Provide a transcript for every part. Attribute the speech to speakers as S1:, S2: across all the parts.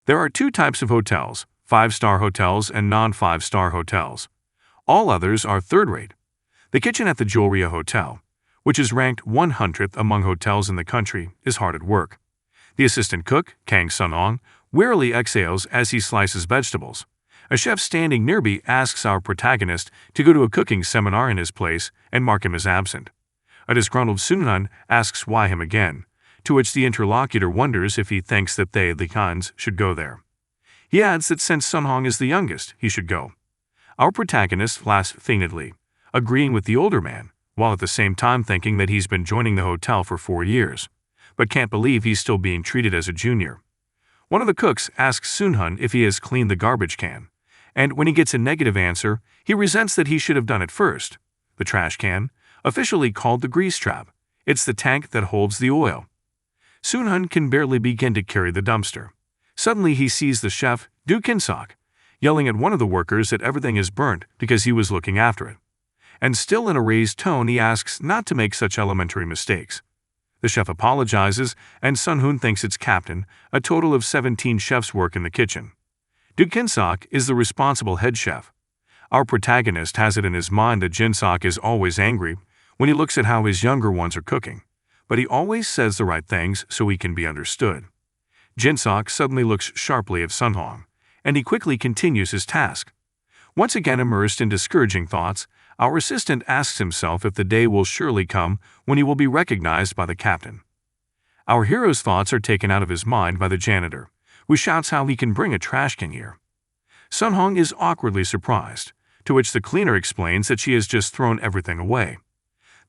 S1: There are two types of hotels: 5-star hotels and non-5-star hotels. All others are third-rate. The kitchen at the Jewelria Hotel, which is ranked 100th among hotels in the country, is hard at work. The assistant cook, Kang Sunghoon, wearily exhales as he slices vegetables. A chef standing nearby asks our protagonist to go to a cooking seminar in his place and mark him as absent. A disgruntled Sunghoon asks why him again, to which the interlocutor wonders if he thinks that they, the Khans, should go there. He adds that since Sunghoon is the youngest, he should go. Our protagonist laughs feignedly, agreeing with the older man, while at the same time thinking that he's been joining the hotel for 4 years, but can't believe he's still being treated as a junior. One of the cooks asks Sunghoon if he has cleaned the garbage can, and when he gets a negative answer, he resents that he should have done it first. The trash can, officially called the grease trap, it's the tank that holds the oil. Sunghoon can barely begin to carry the dumpster. Suddenly he sees the chef, Do Kinsok, yelling at one of the workers that everything is burnt because he was looking after it. And still in a raised tone he asks not to make such elementary mistakes. The chef apologizes, and Sunghoon thinks it's captain. A total of 17 chefs work in the kitchen. Do Kinsok is the responsible head chef. Our protagonist has it in his mind that Jinsok is always angry when he looks at how his younger ones are cooking, but he always says the right things so he can be understood. Jinsok suddenly looks sharply at Sunghoon, and he quickly continues his task. Once again immersed in discouraging thoughts, our assistant asks himself if the day will surely come when he will be recognized by the captain. Our hero's thoughts are taken out of his mind by the janitor, who shouts how he can bring a trash can here. Sunghoon is awkwardly surprised, to which the cleaner explains that she has just thrown everything away.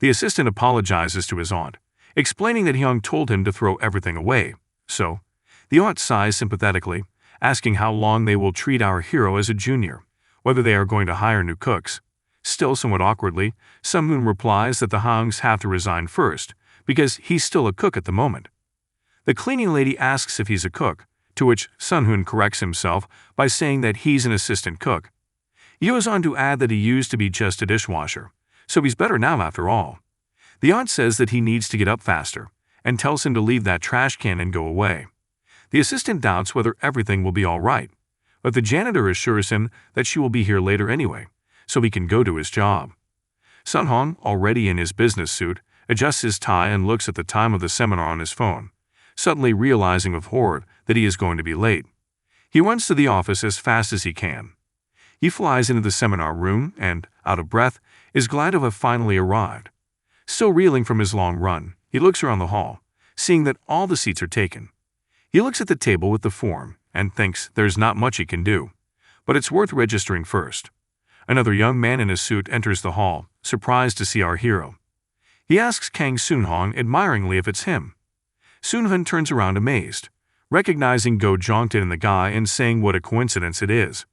S1: The assistant apologizes to his aunt, explaining that Hyung told him to throw everything away, so the aunt sighs sympathetically, asking how long they will treat our hero as a junior, whether they are going to hire new cooks. Still somewhat awkwardly, Sunghoon replies that the Hungs have to resign first, because he's still a cook at the moment. The cleaning lady asks if he's a cook, to which Sunghoon corrects himself by saying that he's an assistant cook. He goes on to add that he used to be just a dishwasher, so he's better now after all. The aunt says that he needs to get up faster, and tells him to leave that trash can and go away. The assistant doubts whether everything will be all right, but the janitor assures him that she will be here later anyway, so he can go to his job. Sunghoon, already in his business suit, adjusts his tie and looks at the time of the seminar on his phone, suddenly realizing with horror that he is going to be late. He runs to the office as fast as he can. He flies into the seminar room and, out of breath, is glad to have finally arrived. Still reeling from his long run, he looks around the hall, seeing that all the seats are taken. He looks at the table with the form and thinks there's not much he can do, but it's worth registering first. Another young man in a suit enters the hall, surprised to see our hero. He asks Kang Sunghoon admiringly if it's him. Sunghoon turns around amazed, recognizing Go Jongtae in the guy and saying what a coincidence it is.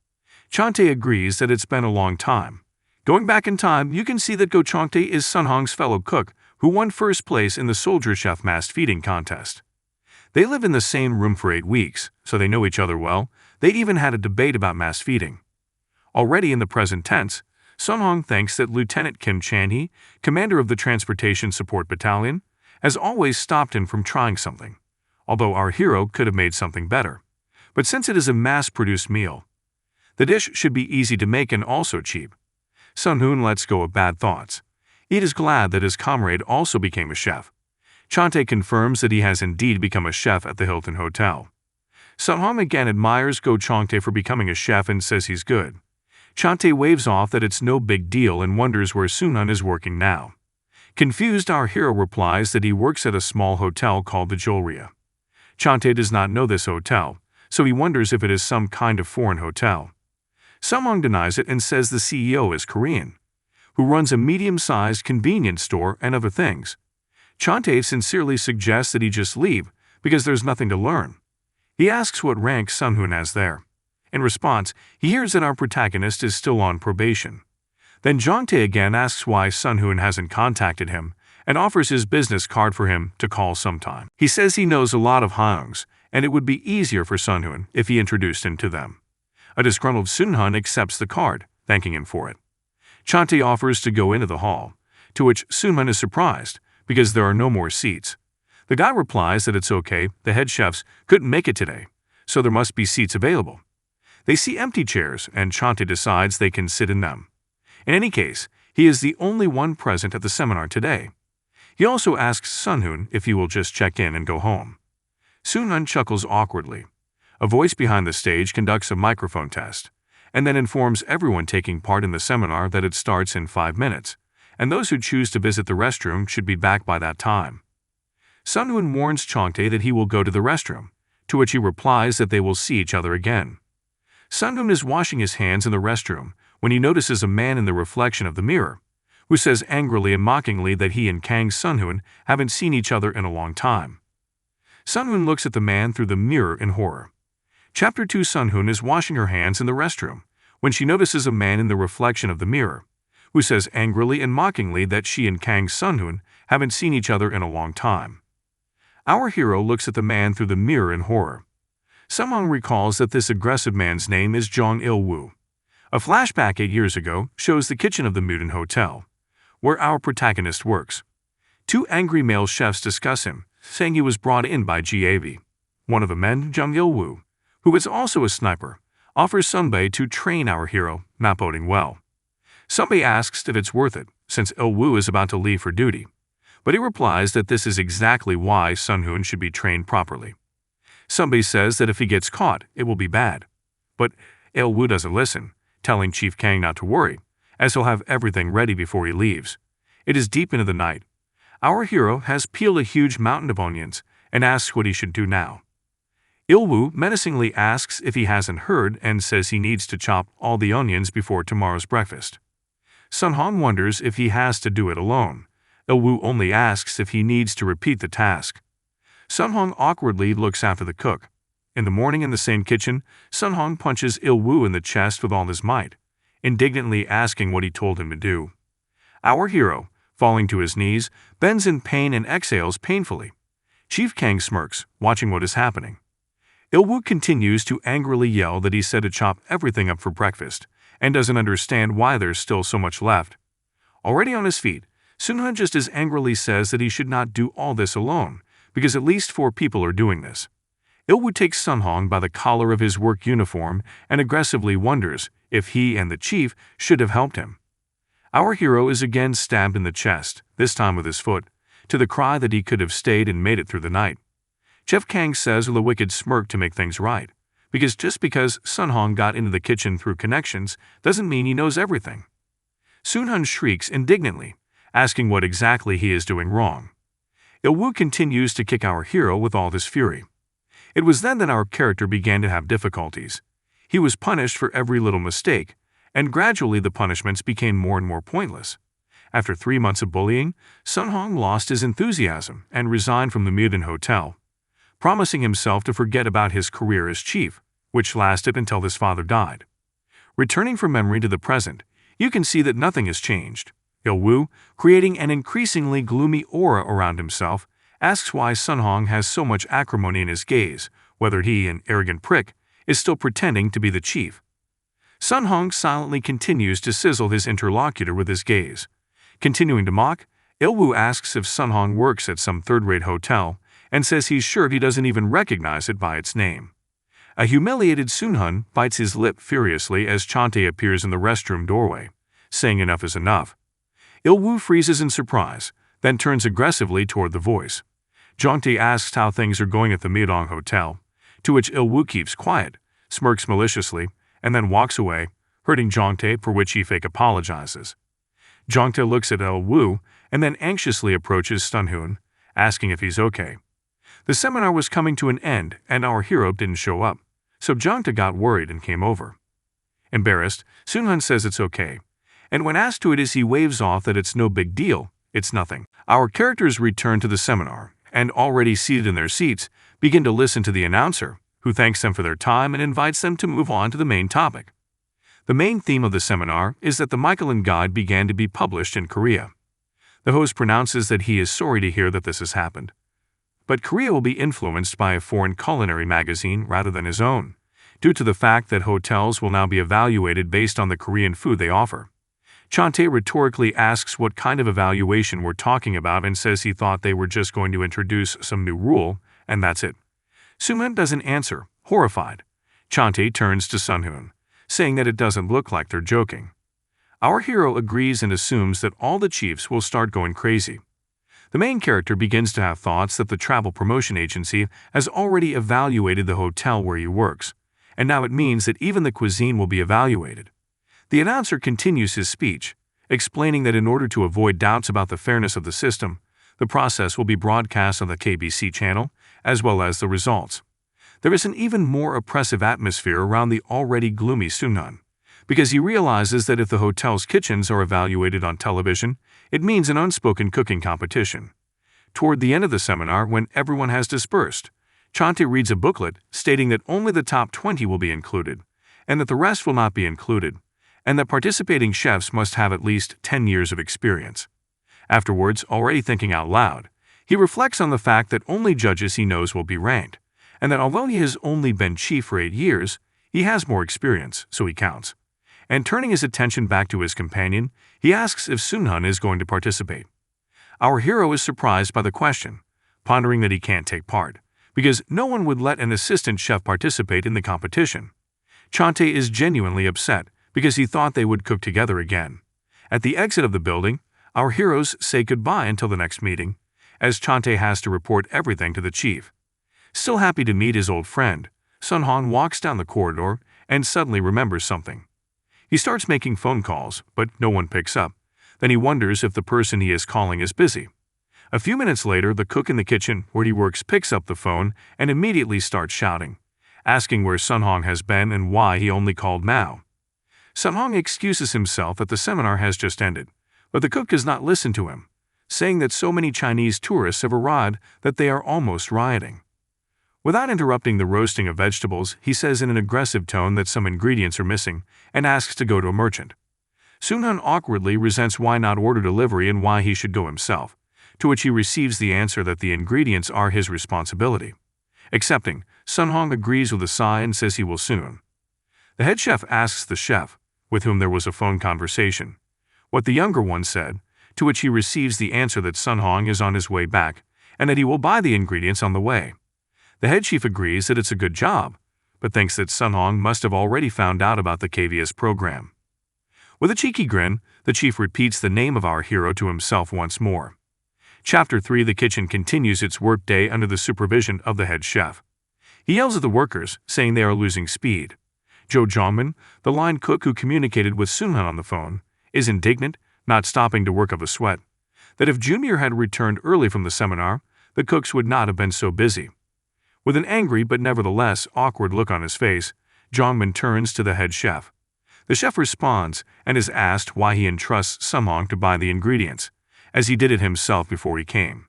S1: Jongtae agrees that it's been a long time. Going back in time, you can see that Go Jongtae is Sunghoon's fellow cook who won first place in the Soldier Chef Mass Feeding Contest. They live in the same room for 8 weeks, so they know each other well. They even had a debate about mass feeding. Already in the present tense, Sunghoon thinks that Lieutenant Kim Chan-hee, commander of the Transportation Support Battalion, has always stopped him from trying something, although our hero could have made something better. But since it is a mass-produced meal, the dish should be easy to make and also cheap. Sunghoon lets go of bad thoughts. He is glad that his comrade also became a chef. Jongtae confirms that he has indeed become a chef at the Hilton Hotel. Sunghoon again admires Go Jongtae for becoming a chef and says he's good. Jongtae waves off that it's no big deal and wonders where Sunghoon is working now. Confused, our hero replies that he works at a small hotel called the Jewelria. Jongtae does not know this hotel, so he wonders if it is some kind of foreign hotel. Sunghoon denies it and says the CEO is Korean, who runs a medium-sized convenience store and other things. Jongtae sincerely suggests that he just leave because there's nothing to learn. He asks what rank Sunghoon has there. In response, he hears that our protagonist is still on probation. Then Jongtae again asks why Sunghoon hasn't contacted him and offers his business card for him to call sometime. He says he knows a lot of Hungs, and it would be easier for Sunghoon if he introduced him to them. A disgruntled Sunghoon accepts the card, thanking him for it. Jongtae offers to go into the hall, to which Sunghoon is surprised because there are no more seats. The guy replies that it's okay, the head chefs couldn't make it today, so there must be seats available. They see empty chairs, and Chante decides they can sit in them. In any case, he is the only one present at the seminar today. He also asks Sunghoon if he will just check in and go home. Sunghoon chuckles awkwardly. A voice behind the stage conducts a microphone test, and then informs everyone taking part in the seminar that it starts in 5 minutes, and those who choose to visit the restroom should be back by that time. Sunghoon warns Chante that he will go to the restroom, to which he replies that they will see each other again. Sunghoon is washing his hands in the restroom when he notices a man in the reflection of the mirror, who says angrily and mockingly that he and Kang Sunghoon haven't seen each other in a long time. Sunghoon looks at the man through the mirror in horror. Chapter 2. Sunghoon is washing her hands in the restroom when she notices a man in the reflection of the mirror, who says angrily and mockingly that she and Kang Sunghoon haven't seen each other in a long time. Our hero looks at the man through the mirror in horror. Sunghoon recalls that this aggressive man's name is Jong Il-woo. A flashback 8 years ago shows the kitchen of the Muden Hotel, where our protagonist works. 2 angry male chefs discuss him, saying he was brought in by GAV. One of the men, Jong Il-woo, who is also a sniper, offers Sunbae to train our hero, not boding well. Sunbae asks if it's worth it, since Il-woo is about to leave for duty, but he replies that this is exactly why Sunghoon should be trained properly. Sunbae says that if he gets caught, it will be bad. But Il-woo doesn't listen, telling Chief Kang not to worry, as he'll have everything ready before he leaves. It is deep into the night. Our hero has peeled a huge mountain of onions and asks what he should do now. Il-woo menacingly asks if he hasn't heard and says he needs to chop all the onions before tomorrow's breakfast. Sunghoon wonders if he has to do it alone. Il-woo only asks if he needs to repeat the task. Sunghoon awkwardly looks after the cook. In the morning in the same kitchen, Sunghoon punches Il-woo in the chest with all his might, indignantly asking what he told him to do. Our hero, falling to his knees, bends in pain and exhales painfully. Chief Kang smirks, watching what is happening. Il-woo continues to angrily yell that he said to chop everything up for breakfast, and doesn't understand why there's still so much left. Already on his feet, Sunghoon just as angrily says that he should not do all this alone, because at least 4 people are doing this. Il-woo takes Sunghoon by the collar of his work uniform and aggressively wonders if he and the chief should have helped him. Our hero is again stabbed in the chest, this time with his foot, to the cry that he could have stayed and made it through the night. Chef Kang says with a wicked smirk to make things right, because just because Sunghoon got into the kitchen through connections doesn't mean he knows everything. Sunghoon shrieks indignantly, asking what exactly he is doing wrong. Il-woo continues to kick our hero with all his fury. It was then that our character began to have difficulties. He was punished for every little mistake, and gradually the punishments became more and more pointless. After 3 months of bullying, Sunghoon lost his enthusiasm and resigned from the Muden Hotel, promising himself to forget about his career as chief, which lasted until his father died. Returning from memory to the present, you can see that nothing has changed. Il-woo, creating an increasingly gloomy aura around himself, asks why Sunghoon has so much acrimony in his gaze, whether he, an arrogant prick, is still pretending to be the chief. Sunghoon silently continues to sizzle his interlocutor with his gaze. Continuing to mock, Il-woo asks if Sunghoon works at some third-rate hotel and says he's sure he doesn't even recognize it by its name. A humiliated Sunghoon bites his lip furiously as Chante appears in the restroom doorway, saying enough is enough. Il-woo freezes in surprise, then turns aggressively toward the voice. Chante asks how things are going at the Myeodong Hotel, to which Il-woo keeps quiet, smirks maliciously, and then walks away, hurting Chante, for which he fake apologizes. Chante looks at Il-woo and then anxiously approaches Sunghoon, asking if he's okay. The seminar was coming to an end and our hero didn't show up, so Chante got worried and came over. Embarrassed, Sunghoon says it's okay, and when asked who it is he waves off that it's no big deal, it's nothing. Our characters return to the seminar, and already seated in their seats, begin to listen to the announcer, who thanks them for their time and invites them to move on to the main topic. The main theme of the seminar is that the Michelin Guide began to be published in Korea. The host pronounces that he is sorry to hear that this has happened, but Korea will be influenced by a foreign culinary magazine rather than his own, due to the fact that hotels will now be evaluated based on the Korean food they offer. Chante rhetorically asks what kind of evaluation we're talking about and says he thought they were just going to introduce some new rule, and that's it. Sunghoon doesn't answer, Horrified, Chante turns to Sunghoon, saying that it doesn't look like they're joking. Our hero agrees and assumes that all the chiefs will start going crazy. The main character begins to have thoughts that the travel promotion agency has already evaluated the hotel where he works, and now it means that even the cuisine will be evaluated. The announcer continues his speech, explaining that in order to avoid doubts about the fairness of the system, the process will be broadcast on the KBC channel, as well as the results. There is an even more oppressive atmosphere around the already gloomy Sunghoon, because he realizes that if the hotel's kitchens are evaluated on television, it means an unspoken cooking competition. Toward the end of the seminar, when everyone has dispersed, Chante reads a booklet stating that only the top 20 will be included, and that the rest will not be included, and that participating chefs must have at least 10 years of experience. Afterwards, already thinking out loud, he reflects on the fact that only judges he knows will be ranked, and that although he has only been chief for 8 years, he has more experience, so he counts. And turning his attention back to his companion, he asks if Sunghoon is going to participate. Our hero is surprised by the question, pondering that he can't take part, because no one would let an assistant chef participate in the competition. Chante is genuinely upset because he thought they would cook together again. At the exit of the building, our heroes say goodbye until the next meeting, as Chante has to report everything to the chief. Still happy to meet his old friend, Sunghoon walks down the corridor and suddenly remembers something. He starts making phone calls, but no one picks up. Then he wonders if the person he is calling is busy. A few minutes later, the cook in the kitchen where he works picks up the phone and immediately starts shouting, asking where Sunghoon has been and why he only called now. Sunghoon excuses himself that the seminar has just ended, but the cook does not listen to him, saying that so many Chinese tourists have arrived that they are almost rioting. Without interrupting the roasting of vegetables, he says in an aggressive tone that some ingredients are missing and asks to go to a merchant. Sunghoon awkwardly resents why not order delivery and why he should go himself, to which he receives the answer that the ingredients are his responsibility. Accepting, Sunghoon agrees with a sigh and says he will soon. The head chef asks the chef, with whom there was a phone conversation, what the younger one said, to which he receives the answer that Sunghoon is on his way back and that he will buy the ingredients on the way. The head chief agrees that it's a good job, but thinks that Sunghoon must have already found out about the KVS program. With a cheeky grin, the chief repeats the name of our hero to himself once more. Chapter 3. The kitchen continues its workday under the supervision of the head chef. He yells at the workers, saying they are losing speed. Jo Jongman, the line cook who communicated with Sunghoon on the phone, is indignant, not stopping to work up a sweat, that if Junior had returned early from the seminar, the cooks would not have been so busy. With an angry but nevertheless awkward look on his face, Jongman turns to the head chef. The chef responds and is asked why he entrusts Sunghoon to buy the ingredients, as he did it himself before he came.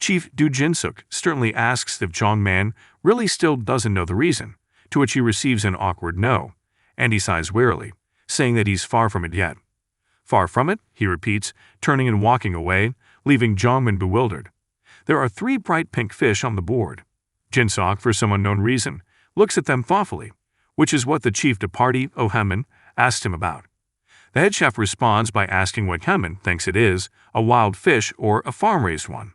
S1: Chief Do Jinsuk sternly asks if Jongman really still doesn't know the reason, to which he receives an awkward no, and he sighs wearily, saying that he's far from it yet. Far from it, he repeats, turning and walking away, leaving Jongman bewildered. There are 3 bright pink fish on the board. Jinsuk, for some unknown reason, looks at them thoughtfully, which is what the chief de party, Oh Hemin, asked him about. The head chef responds by asking what Hemin thinks it is, a wild fish or a farm-raised one.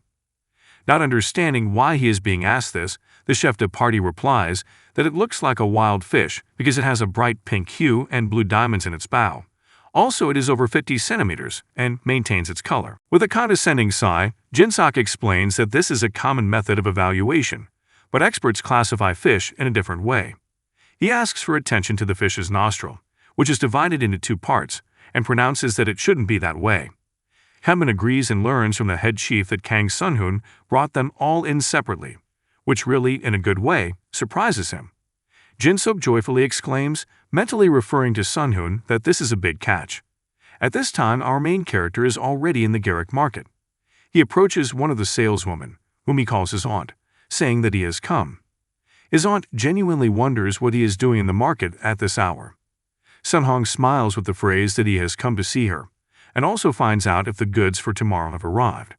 S1: Not understanding why he is being asked this, the chef de party replies that it looks like a wild fish because it has a bright pink hue and blue diamonds in its bow. Also, it is over 50 centimeters and maintains its color. With a condescending sigh, Jinsuk explains that this is a common method of evaluation, but experts classify fish in a different way. He asks for attention to the fish's nostril, which is divided into 2 parts, and pronounces that it shouldn't be that way. Hemin agrees and learns from the head chief that Kang Sunghoon brought them all in separately, which really, in a good way, surprises him. Jinsuk joyfully exclaims, mentally referring to Sunghoon that this is a big catch. At this time, our main character is already in the Garrick market. He approaches one of the saleswomen, whom he calls his aunt, saying that he has come. His aunt genuinely wonders what he is doing in the market at this hour. Sunghoon smiles with the phrase that he has come to see her, and also finds out if the goods for tomorrow have arrived.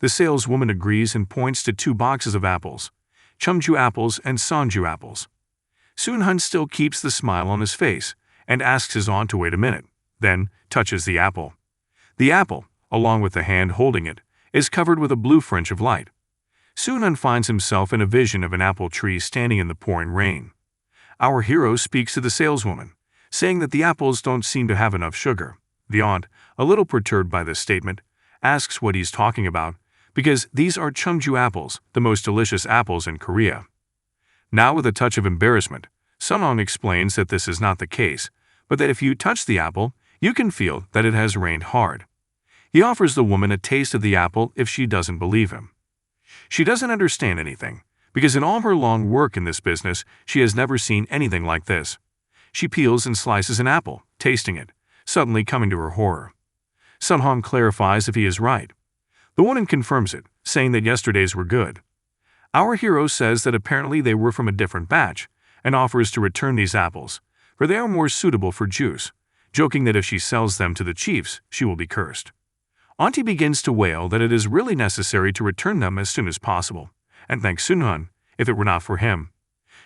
S1: The saleswoman agrees and points to 2 boxes of apples, Chumju apples and Sonju apples. Sunghoon still keeps the smile on his face and asks his aunt to wait a minute, then touches the apple. The apple, along with the hand holding it, is covered with a blue fringe of light. Sunghoon finds himself in a vision of an apple tree standing in the pouring rain. Our hero speaks to the saleswoman, saying that the apples don't seem to have enough sugar. The aunt, a little perturbed by this statement, asks what he's talking about, because these are Chungju apples, the most delicious apples in Korea. Now, with a touch of embarrassment, Sunhong explains that this is not the case, but that if you touch the apple, you can feel that it has rained hard. He offers the woman a taste of the apple if she doesn't believe him. She doesn't understand anything, because in all her long work in this business, she has never seen anything like this. She peels and slices an apple, tasting it, suddenly coming to her horror. Sunhong clarifies if he is right. The woman confirms it, saying that yesterday's were good. Our hero says that apparently they were from a different batch, and offers to return these apples, for they are more suitable for juice, joking that if she sells them to the chiefs, she will be cursed. Auntie begins to wail that it is really necessary to return them as soon as possible, and thanks Sunghoon, if it were not for him,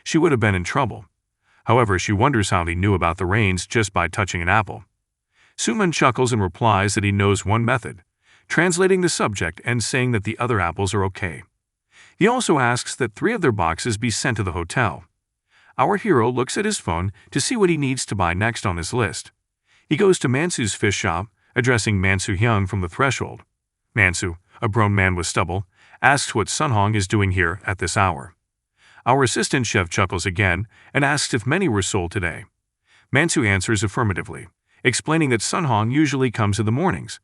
S1: she would have been in trouble. However, she wonders how he knew about the rains just by touching an apple. Sunghoon chuckles and replies that he knows one method, translating the subject and saying that the other apples are okay. He also asks that 3 of their boxes be sent to the hotel. Our hero looks at his phone to see what he needs to buy next on his list. He goes to Mansu's fish shop, addressing Mansu Hyung from the threshold. Mansu, a grown man with stubble, asks what Sunhong is doing here at this hour. Our assistant chef chuckles again and asks if many were sold today. Mansu answers affirmatively, explaining that Sunhong usually comes in the mornings.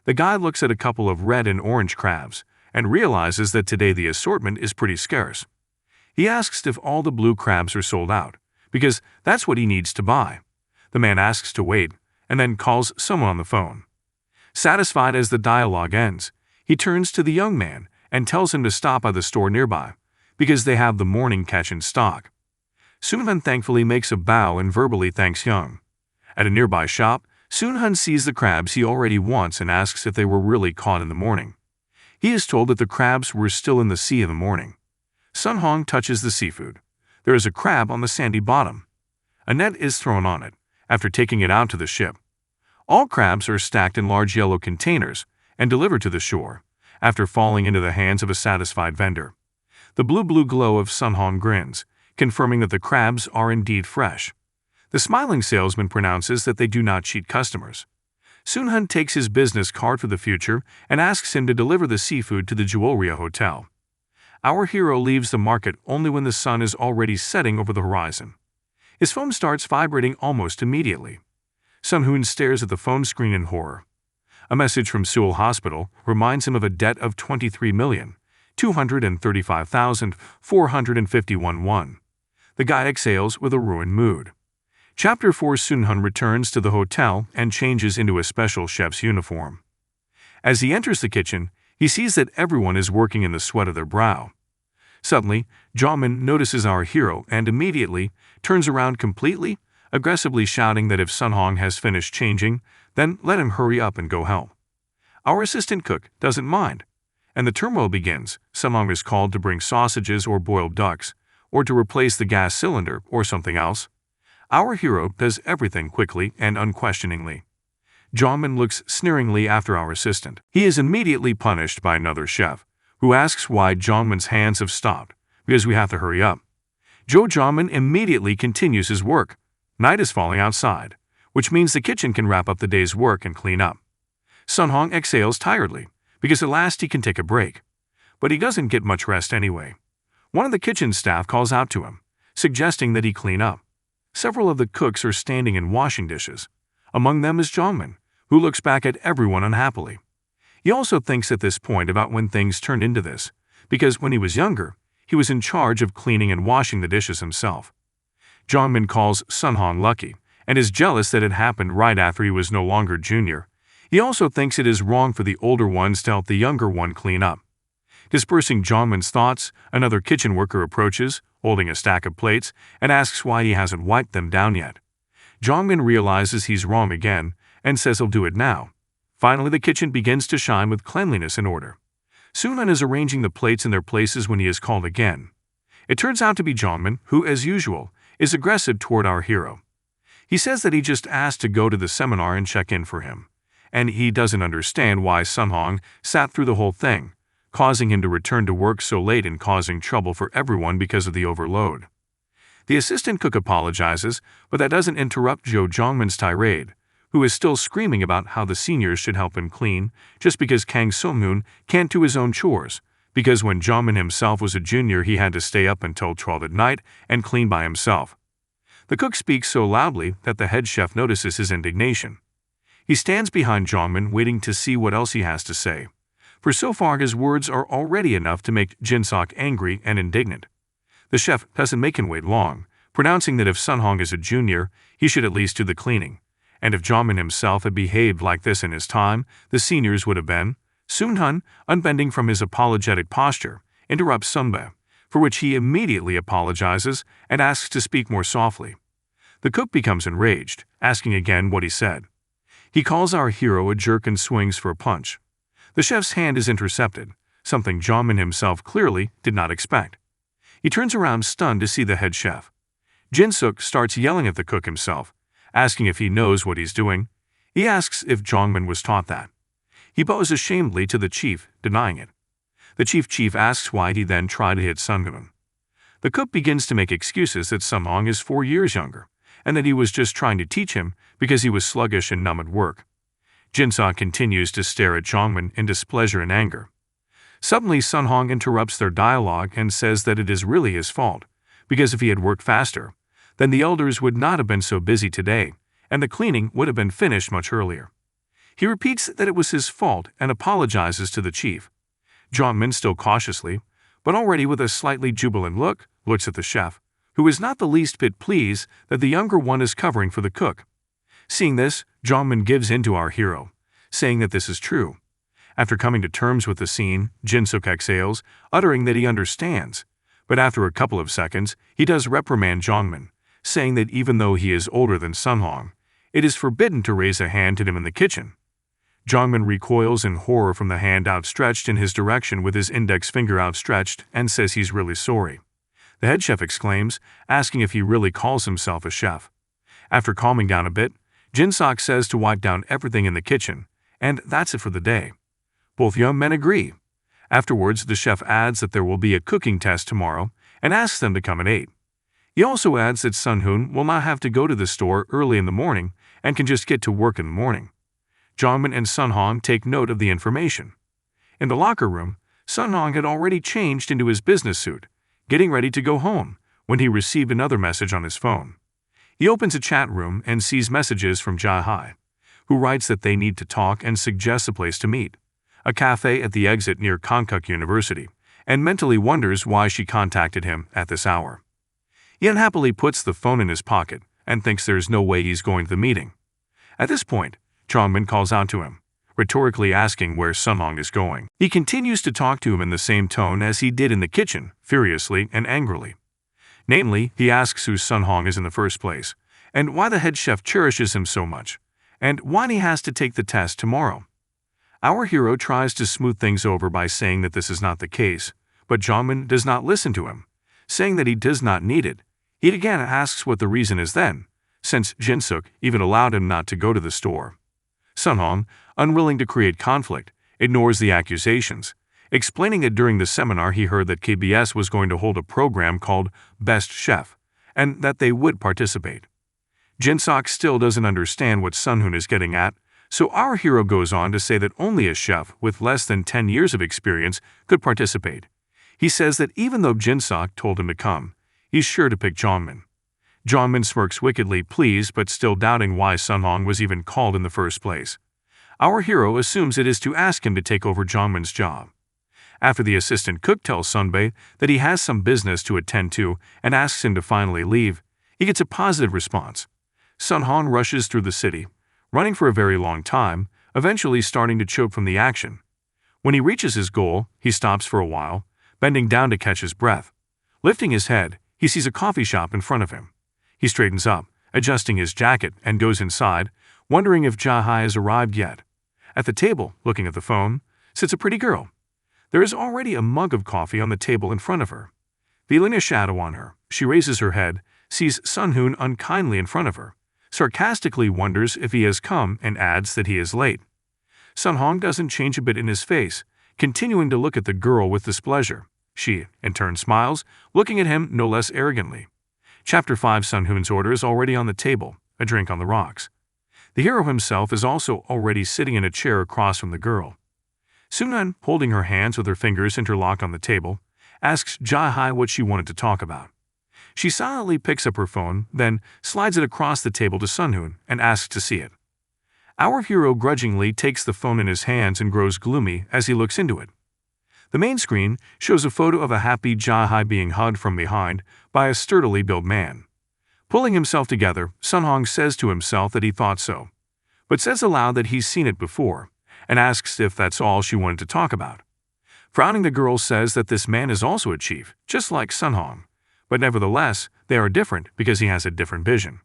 S1: The guy looks at a couple of red and orange crabs and realizes that today the assortment is pretty scarce. He asks if all the blue crabs are sold out, because that's what he needs to buy. The man asks to wait and then calls someone on the phone. Satisfied as the dialogue ends, he turns to the young man and tells him to stop by the store nearby, because they have the morning catch in stock. Sunghoon thankfully makes a bow and verbally thanks Young. At a nearby shop, Sunghoon sees the crabs he already wants and asks if they were really caught in the morning. He is told that the crabs were still in the sea in the morning. Sunhong touches the seafood. There is a crab on the sandy bottom. A net is thrown on it, after taking it out to the ship. All crabs are stacked in large yellow containers and delivered to the shore, after falling into the hands of a satisfied vendor. The blue glow of Sunhong grins, confirming that the crabs are indeed fresh. The smiling salesman pronounces that they do not cheat customers. Sunghoon takes his business card for the future and asks him to deliver the seafood to the Jewelria Hotel. Our hero leaves the market only when the sun is already setting over the horizon. His phone starts vibrating almost immediately. Sunghoon stares at the phone screen in horror. A message from Seoul Hospital reminds him of a debt of 23,235,451 won. The guy exhales with a ruined mood. Chapter 4. Sunghoon returns to the hotel and changes into a special chef's uniform. As he enters the kitchen, he sees that everyone is working in the sweat of their brow. Suddenly, Jamin notices our hero and immediately turns around completely, aggressively shouting that if Sunhong has finished changing, then let him hurry up and go help. Our assistant cook doesn't mind, and the turmoil begins. Sunhong is called to bring sausages or boiled ducks, or to replace the gas cylinder or something else. Our hero does everything quickly and unquestioningly. Jamin looks sneeringly after our assistant. He is immediately punished by another chef, who asks why Jamin's hands have stopped, because we have to hurry up. Jamin immediately continues his work. Night is falling outside, which means the kitchen can wrap up the day's work and clean up. Sunhong exhales tiredly, because at last he can take a break. But he doesn't get much rest anyway. One of the kitchen staff calls out to him, suggesting that he clean up. Several of the cooks are standing and washing dishes. Among them is Jamin, who looks back at everyone unhappily. He also thinks at this point about when things turned into this, because when he was younger, he was in charge of cleaning and washing the dishes himself. Jamin calls Sunhong lucky, and is jealous that it happened right after he was no longer junior. He also thinks it is wrong for the older ones to help the younger one clean up. Dispersing Jamin's thoughts, another kitchen worker approaches, holding a stack of plates, and asks why he hasn't wiped them down yet. Jamin realizes he's wrong again, and says he'll do it now. Finally, the kitchen begins to shine with cleanliness and order. Sunghoon is arranging the plates in their places when he is called again. It turns out to be Jamin, who, as usual, is aggressive toward our hero. He says that he just asked to go to the seminar and check in for him, and he doesn't understand why Sunhong sat through the whole thing, causing him to return to work so late and causing trouble for everyone because of the overload. The assistant cook apologizes, but that doesn't interrupt Jo Jongmin's tirade, who is still screaming about how the seniors should help him clean just because Kang Sunghoon can't do his own chores, because when Jongmin himself was a junior he had to stay up until 12 at night and clean by himself. The cook speaks so loudly that the head chef notices his indignation. He stands behind Jongmin waiting to see what else he has to say, for so far his words are already enough to make Jin-sok angry and indignant. The chef doesn't make him wait long, pronouncing that if Sunhong is a junior, he should at least do the cleaning, and if Jongmin himself had behaved like this in his time, the seniors would have been. Soon-hun, unbending from his apologetic posture, interrupts Sunbae, for which he immediately apologizes and asks to speak more softly. The cook becomes enraged, asking again what he said. He calls our hero a jerk and swings for a punch. The chef's hand is intercepted, something Jongmin himself clearly did not expect. He turns around stunned to see the head chef. Jin-suk starts yelling at the cook himself, asking if he knows what he's doing. He asks if Jongmin was taught that. He bows ashamedly to the chief, denying it. The chief asks why he then tried to hit Sunghoon. The cook begins to make excuses that Sunhong is 4 years younger, and that he was just trying to teach him because he was sluggish and numb at work. Jin-sok continues to stare at Jongmin in displeasure and anger. Suddenly Sunhong interrupts their dialogue and says that it is really his fault, because if he had worked faster, then the elders would not have been so busy today, and the cleaning would have been finished much earlier. He repeats that it was his fault and apologizes to the chief. Jongmin, still cautiously, but already with a slightly jubilant look, looks at the chef, who is not the least bit pleased that the younger one is covering for the cook. Seeing this, Jongmin gives in to our hero, saying that this is true. After coming to terms with the scene, Jin-suk exhales, uttering that he understands, but after a couple of seconds, he does reprimand Jongmin, saying that even though he is older than Sunhong, it is forbidden to raise a hand at him in the kitchen. Jongmin recoils in horror from the hand outstretched in his direction with his index finger outstretched and says he's really sorry. The head chef exclaims, asking if he really calls himself a chef. After calming down a bit, Jin-sok says to wipe down everything in the kitchen, and that's it for the day. Both young men agree. Afterwards, the chef adds that there will be a cooking test tomorrow and asks them to come at 8. He also adds that Sunhoon will not have to go to the store early in the morning and can just get to work in the morning. Jongmin and Sunhong take note of the information. In the locker room, Sunhong had already changed into his business suit, getting ready to go home, when he received another message on his phone. He opens a chat room and sees messages from Jai-hai, who writes that they need to talk and suggests a place to meet, a cafe at the exit near Konkuk University, and mentally wonders why she contacted him at this hour. He unhappily puts the phone in his pocket and thinks there's no way he's going to the meeting. At this point, Jongmin calls out to him, rhetorically asking where Sunhong is going. He continues to talk to him in the same tone as he did in the kitchen, furiously and angrily. Namely, he asks who Sunhong is in the first place, and why the head chef cherishes him so much, and why he has to take the test tomorrow. Our hero tries to smooth things over by saying that this is not the case, but Jongmin does not listen to him, saying that he does not need it. He again asks what the reason is then, since Jin-suk even allowed him not to go to the store. Sunhong, unwilling to create conflict, ignores the accusations, explaining that during the seminar he heard that KBS was going to hold a program called Best Chef, and that they would participate. Jin-sok still doesn't understand what Sunhoon is getting at, so our hero goes on to say that only a chef with less than 10 years of experience could participate. He says that even though Jin-sok told him to come, he's sure to pick Jongmin. Jongmin smirks wickedly pleased but still doubting why Sunhong was even called in the first place. Our hero assumes it is to ask him to take over Jongmin's job. After the assistant cook tells Sunbae that he has some business to attend to and asks him to finally leave, he gets a positive response. Sunhong rushes through the city, running for a very long time, eventually starting to choke from the action. When he reaches his goal, he stops for a while, bending down to catch his breath. Lifting his head, he sees a coffee shop in front of him. He straightens up, adjusting his jacket, and goes inside, wondering if Jai-hai has arrived yet. At the table, looking at the phone, sits a pretty girl. There is already a mug of coffee on the table in front of her. Feeling a shadow on her, she raises her head, sees Sunhoon unkindly in front of her, sarcastically wonders if he has come and adds that he is late. Sunhong doesn't change a bit in his face, continuing to look at the girl with displeasure. She, in turn, smiles, looking at him no less arrogantly. Chapter 5. Sunghoon's order is already on the table, a drink on the rocks. The hero himself is also already sitting in a chair across from the girl. Sunghoon, holding her hands with her fingers interlocked on the table, asks Jae-hae what she wanted to talk about. She silently picks up her phone, then slides it across the table to Sunghoon and asks to see it. Our hero grudgingly takes the phone in his hands and grows gloomy as he looks into it. The main screen shows a photo of a happy Jae-hae being hugged from behind by a sturdily built man. Pulling himself together, Sunghoon says to himself that he thought so, but says aloud that he's seen it before, and asks if that's all she wanted to talk about. Frowning, the girl says that this man is also a chief, just like Sunghoon, but nevertheless, they are different because he has a different vision.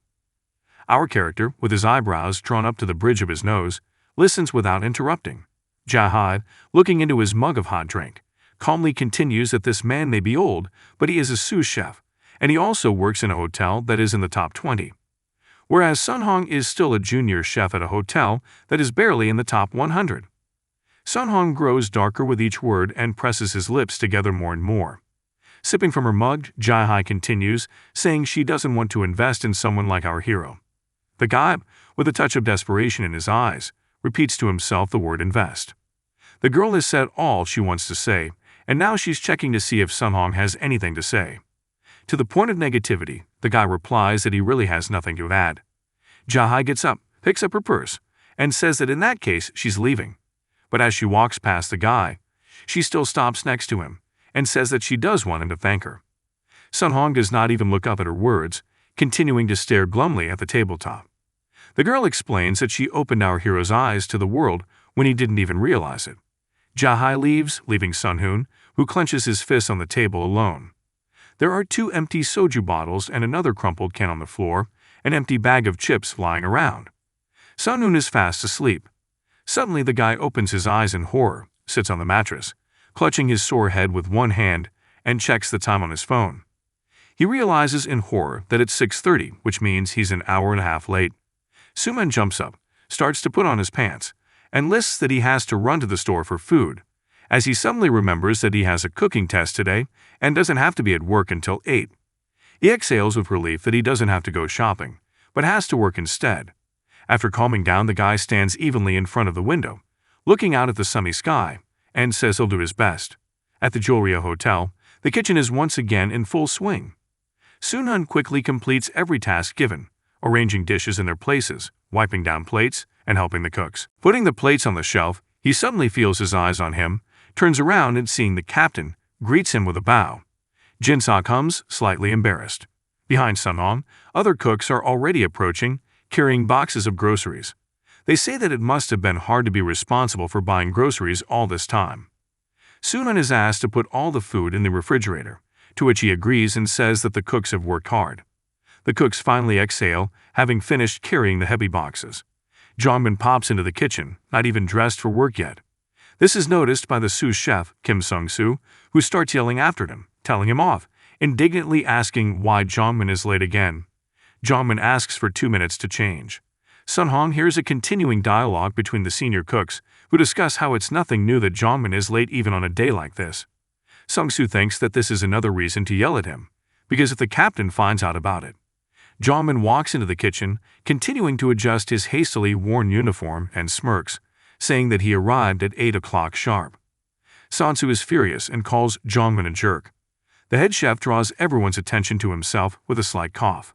S1: Our character, with his eyebrows drawn up to the bridge of his nose, listens without interrupting. Jae-hae, looking into his mug of hot drink, calmly continues that this man may be old, but he is a sous chef, and he also works in a hotel that is in the top 20. Whereas Sunghoon is still a junior chef at a hotel that is barely in the top 100. Sunghoon grows darker with each word and presses his lips together more and more. Sipping from her mug, Jae-hae continues, saying she doesn't want to invest in someone like our hero. The guy, with a touch of desperation in his eyes, repeats to himself the word invest. The girl has said all she wants to say, and now she's checking to see if Sunghoon has anything to say. To the point of negativity, the guy replies that he really has nothing to add. Jae-hae gets up, picks up her purse, and says that in that case she's leaving. But as she walks past the guy, she still stops next to him and says that she does want him to thank her. Sunghoon does not even look up at her words, continuing to stare glumly at the tabletop. The girl explains that she opened our hero's eyes to the world when he didn't even realize it. Jae-hae leaves, leaving Sunghoon, who clenches his fists on the table, alone. There are 2 empty soju bottles and another crumpled can on the floor, an empty bag of chips lying around. Sunghoon is fast asleep. Suddenly the guy opens his eyes in horror, sits on the mattress, clutching his sore head with one hand, and checks the time on his phone. He realizes in horror that it's 6:30, which means he's an hour and a half late. Sunghoon jumps up, starts to put on his pants, and lists that he has to run to the store for food, as he suddenly remembers that he has a cooking test today and doesn't have to be at work until 8. He exhales with relief that he doesn't have to go shopping, but has to work instead. After calming down, the guy stands evenly in front of the window, looking out at the sunny sky, and says he'll do his best. At the Jewelria Hotel, the kitchen is once again in full swing. Sunghoon quickly completes every task given, arranging dishes in their places, wiping down plates, and helping the cooks. Putting the plates on the shelf, he suddenly feels his eyes on him, turns around and seeing the captain, greets him with a bow. Jin-seok hums, slightly embarrassed. Behind Sunghoon, other cooks are already approaching, carrying boxes of groceries. They say that it must have been hard to be responsible for buying groceries all this time. Sunghoon is asked to put all the food in the refrigerator, to which he agrees and says that the cooks have worked hard. The cooks finally exhale, having finished carrying the heavy boxes. Jongmin pops into the kitchen, not even dressed for work yet. This is noticed by the sous chef, Kim Sung-soo, who starts yelling after him, telling him off, indignantly asking why Jongmin is late again. Jongmin asks for 2 minutes to change. Sunghoon hears a continuing dialogue between the senior cooks, who discuss how it's nothing new that Jongmin is late even on a day like this. Sung-soo thinks that this is another reason to yell at him, because if the captain finds out about it. Jongmin walks into the kitchen, continuing to adjust his hastily worn uniform, and smirks, saying that he arrived at 8 o'clock sharp. Sung-soo is furious and calls Jongmin a jerk. The head chef draws everyone's attention to himself with a slight cough.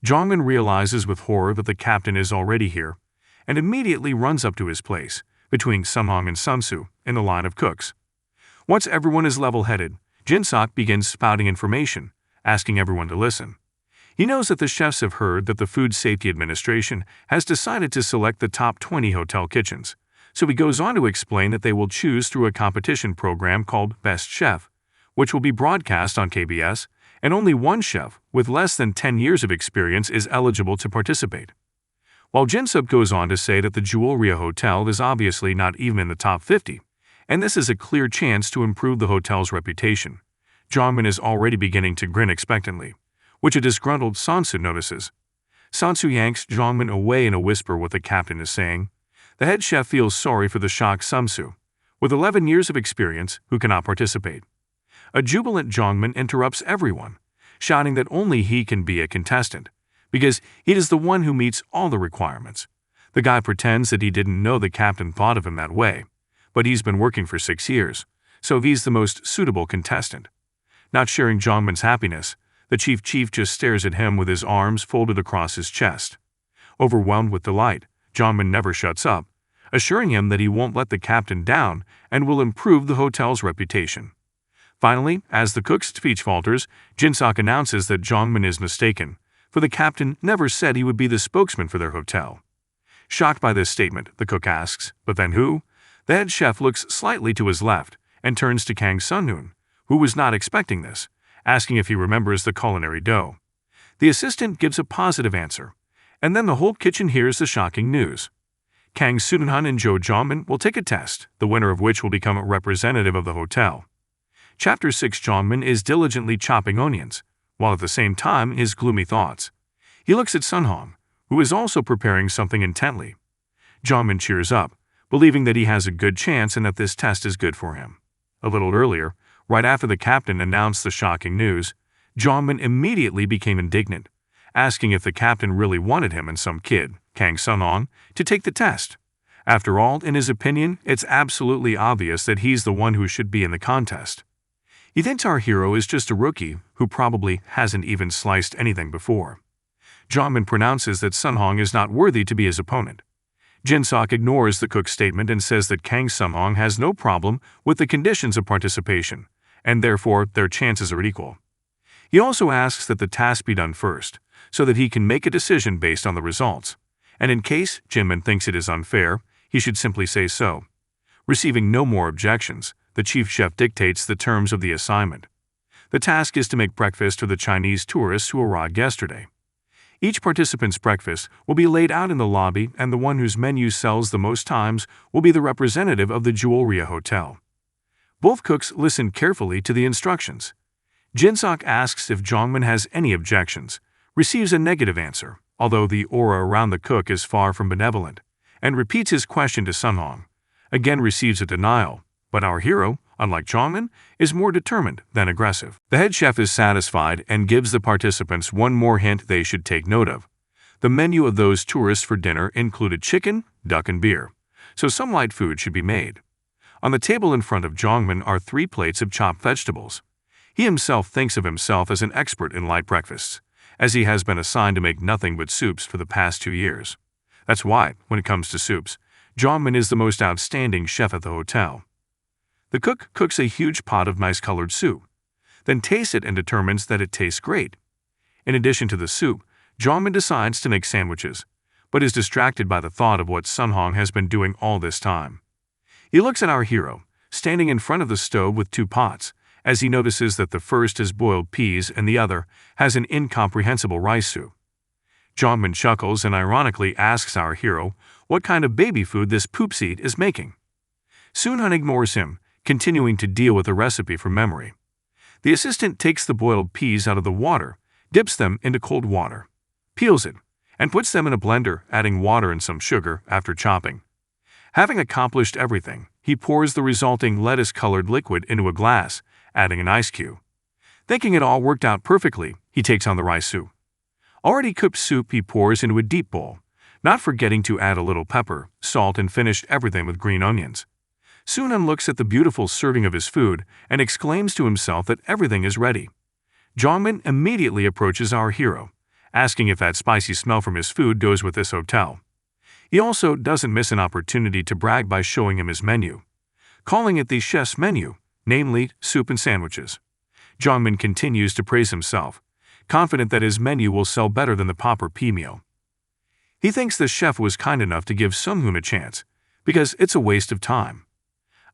S1: Jongmin realizes with horror that the captain is already here, and immediately runs up to his place, between Sunghoon and Sung-soo, in the line of cooks. Once everyone is level-headed, Jin-seok begins spouting information, asking everyone to listen. He knows that the chefs have heard that the Food Safety Administration has decided to select the top 20 hotel kitchens, so he goes on to explain that they will choose through a competition program called Best Chef, which will be broadcast on KBS, and only one chef with less than 10 years of experience is eligible to participate. While Jin-seok goes on to say that the Jewelria Hotel is obviously not even in the top 50, and this is a clear chance to improve the hotel's reputation, Jongmin is already beginning to grin expectantly, which a disgruntled Sung-soo notices. Sung-soo yanks Jongmin away in a whisper what the captain is saying. The head chef feels sorry for the shocked Sung-soo, with 11 years of experience, who cannot participate. A jubilant Jongmin interrupts everyone, shouting that only he can be a contestant, because he is the one who meets all the requirements. The guy pretends that he didn't know the captain thought of him that way, but he's been working for 6 years, so he's the most suitable contestant. Not sharing Jongmin's happiness, the chief just stares at him with his arms folded across his chest. Overwhelmed with delight, Jongmin never shuts up, assuring him that he won't let the captain down and will improve the hotel's reputation. Finally, as the cook's speech falters, Jin-sok announces that Jongmin is mistaken, for the captain never said he would be the spokesman for their hotel. Shocked by this statement, the cook asks, "But then who?" The head chef looks slightly to his left and turns to Kang Sunghoon, who was not expecting this, asking if he remembers the culinary dough. The assistant gives a positive answer, and then the whole kitchen hears the shocking news. Kang Sunghoon and Jo Jongmin will take a test, the winner of which will become a representative of the hotel. Chapter 6. Jongmin is diligently chopping onions, while at the same time his gloomy thoughts. He looks at Sunhong, who is also preparing something intently. Jongmin cheers up, believing that he has a good chance and that this test is good for him. A little earlier, right after the captain announced the shocking news, Jongmin immediately became indignant, asking if the captain really wanted him and some kid, Kang Sunghoon, to take the test. After all, in his opinion, it's absolutely obvious that he's the one who should be in the contest. He thinks our hero is just a rookie who probably hasn't even sliced anything before. Jongmin pronounces that Sunghoon is not worthy to be his opponent. Jin-sok ignores the cook's statement and says that Kang Sunghoon has no problem with the conditions of participation, and therefore their chances are equal. He also asks that the task be done first, so that he can make a decision based on the results, and in case Jinmin thinks it is unfair, he should simply say so. Receiving no more objections, the chief chef dictates the terms of the assignment. The task is to make breakfast for the Chinese tourists who arrived yesterday. Each participant's breakfast will be laid out in the lobby, and the one whose menu sells the most times will be the representative of the Jewelry Hotel. Both cooks listen carefully to the instructions. Jin-sok asks if Jongmin has any objections, receives a negative answer, although the aura around the cook is far from benevolent, and repeats his question to Sunghoon, again receives a denial. But our hero, unlike Jongmin, is more determined than aggressive. The head chef is satisfied and gives the participants one more hint they should take note of. The menu of those tourists for dinner included chicken, duck, and beer, so some light food should be made. On the table in front of Jongmin are 3 plates of chopped vegetables. He himself thinks of himself as an expert in light breakfasts, as he has been assigned to make nothing but soups for the past 2 years. That's why, when it comes to soups, Jongmin is the most outstanding chef at the hotel. The cook cooks a huge pot of nice-colored soup, then tastes it and determines that it tastes great. In addition to the soup, Jongmin decides to make sandwiches, but is distracted by the thought of what Sunghoon has been doing all this time. He looks at our hero, standing in front of the stove with 2 pots, as he notices that the first has boiled peas and the other has an incomprehensible rice soup. Jongmin chuckles and ironically asks our hero what kind of baby food this poopseed is making. Sunghoon ignores him, continuing to deal with a recipe from memory. The assistant takes the boiled peas out of the water, dips them into cold water, peels it, and puts them in a blender, adding water and some sugar after chopping. Having accomplished everything, he pours the resulting lettuce-colored liquid into a glass, adding an ice cube. Thinking it all worked out perfectly, he takes on the rice soup. Already cooked soup he pours into a deep bowl, not forgetting to add a little pepper, salt, and finished everything with green onions. Sunghoon looks at the beautiful serving of his food and exclaims to himself that everything is ready. Jongmin immediately approaches our hero, asking if that spicy smell from his food goes with this hotel. He also doesn't miss an opportunity to brag by showing him his menu, calling it the chef's menu, namely soup and sandwiches. Jongmin continues to praise himself, confident that his menu will sell better than the Popper Pea meal. He thinks the chef was kind enough to give Sunghoon a chance, because it's a waste of time.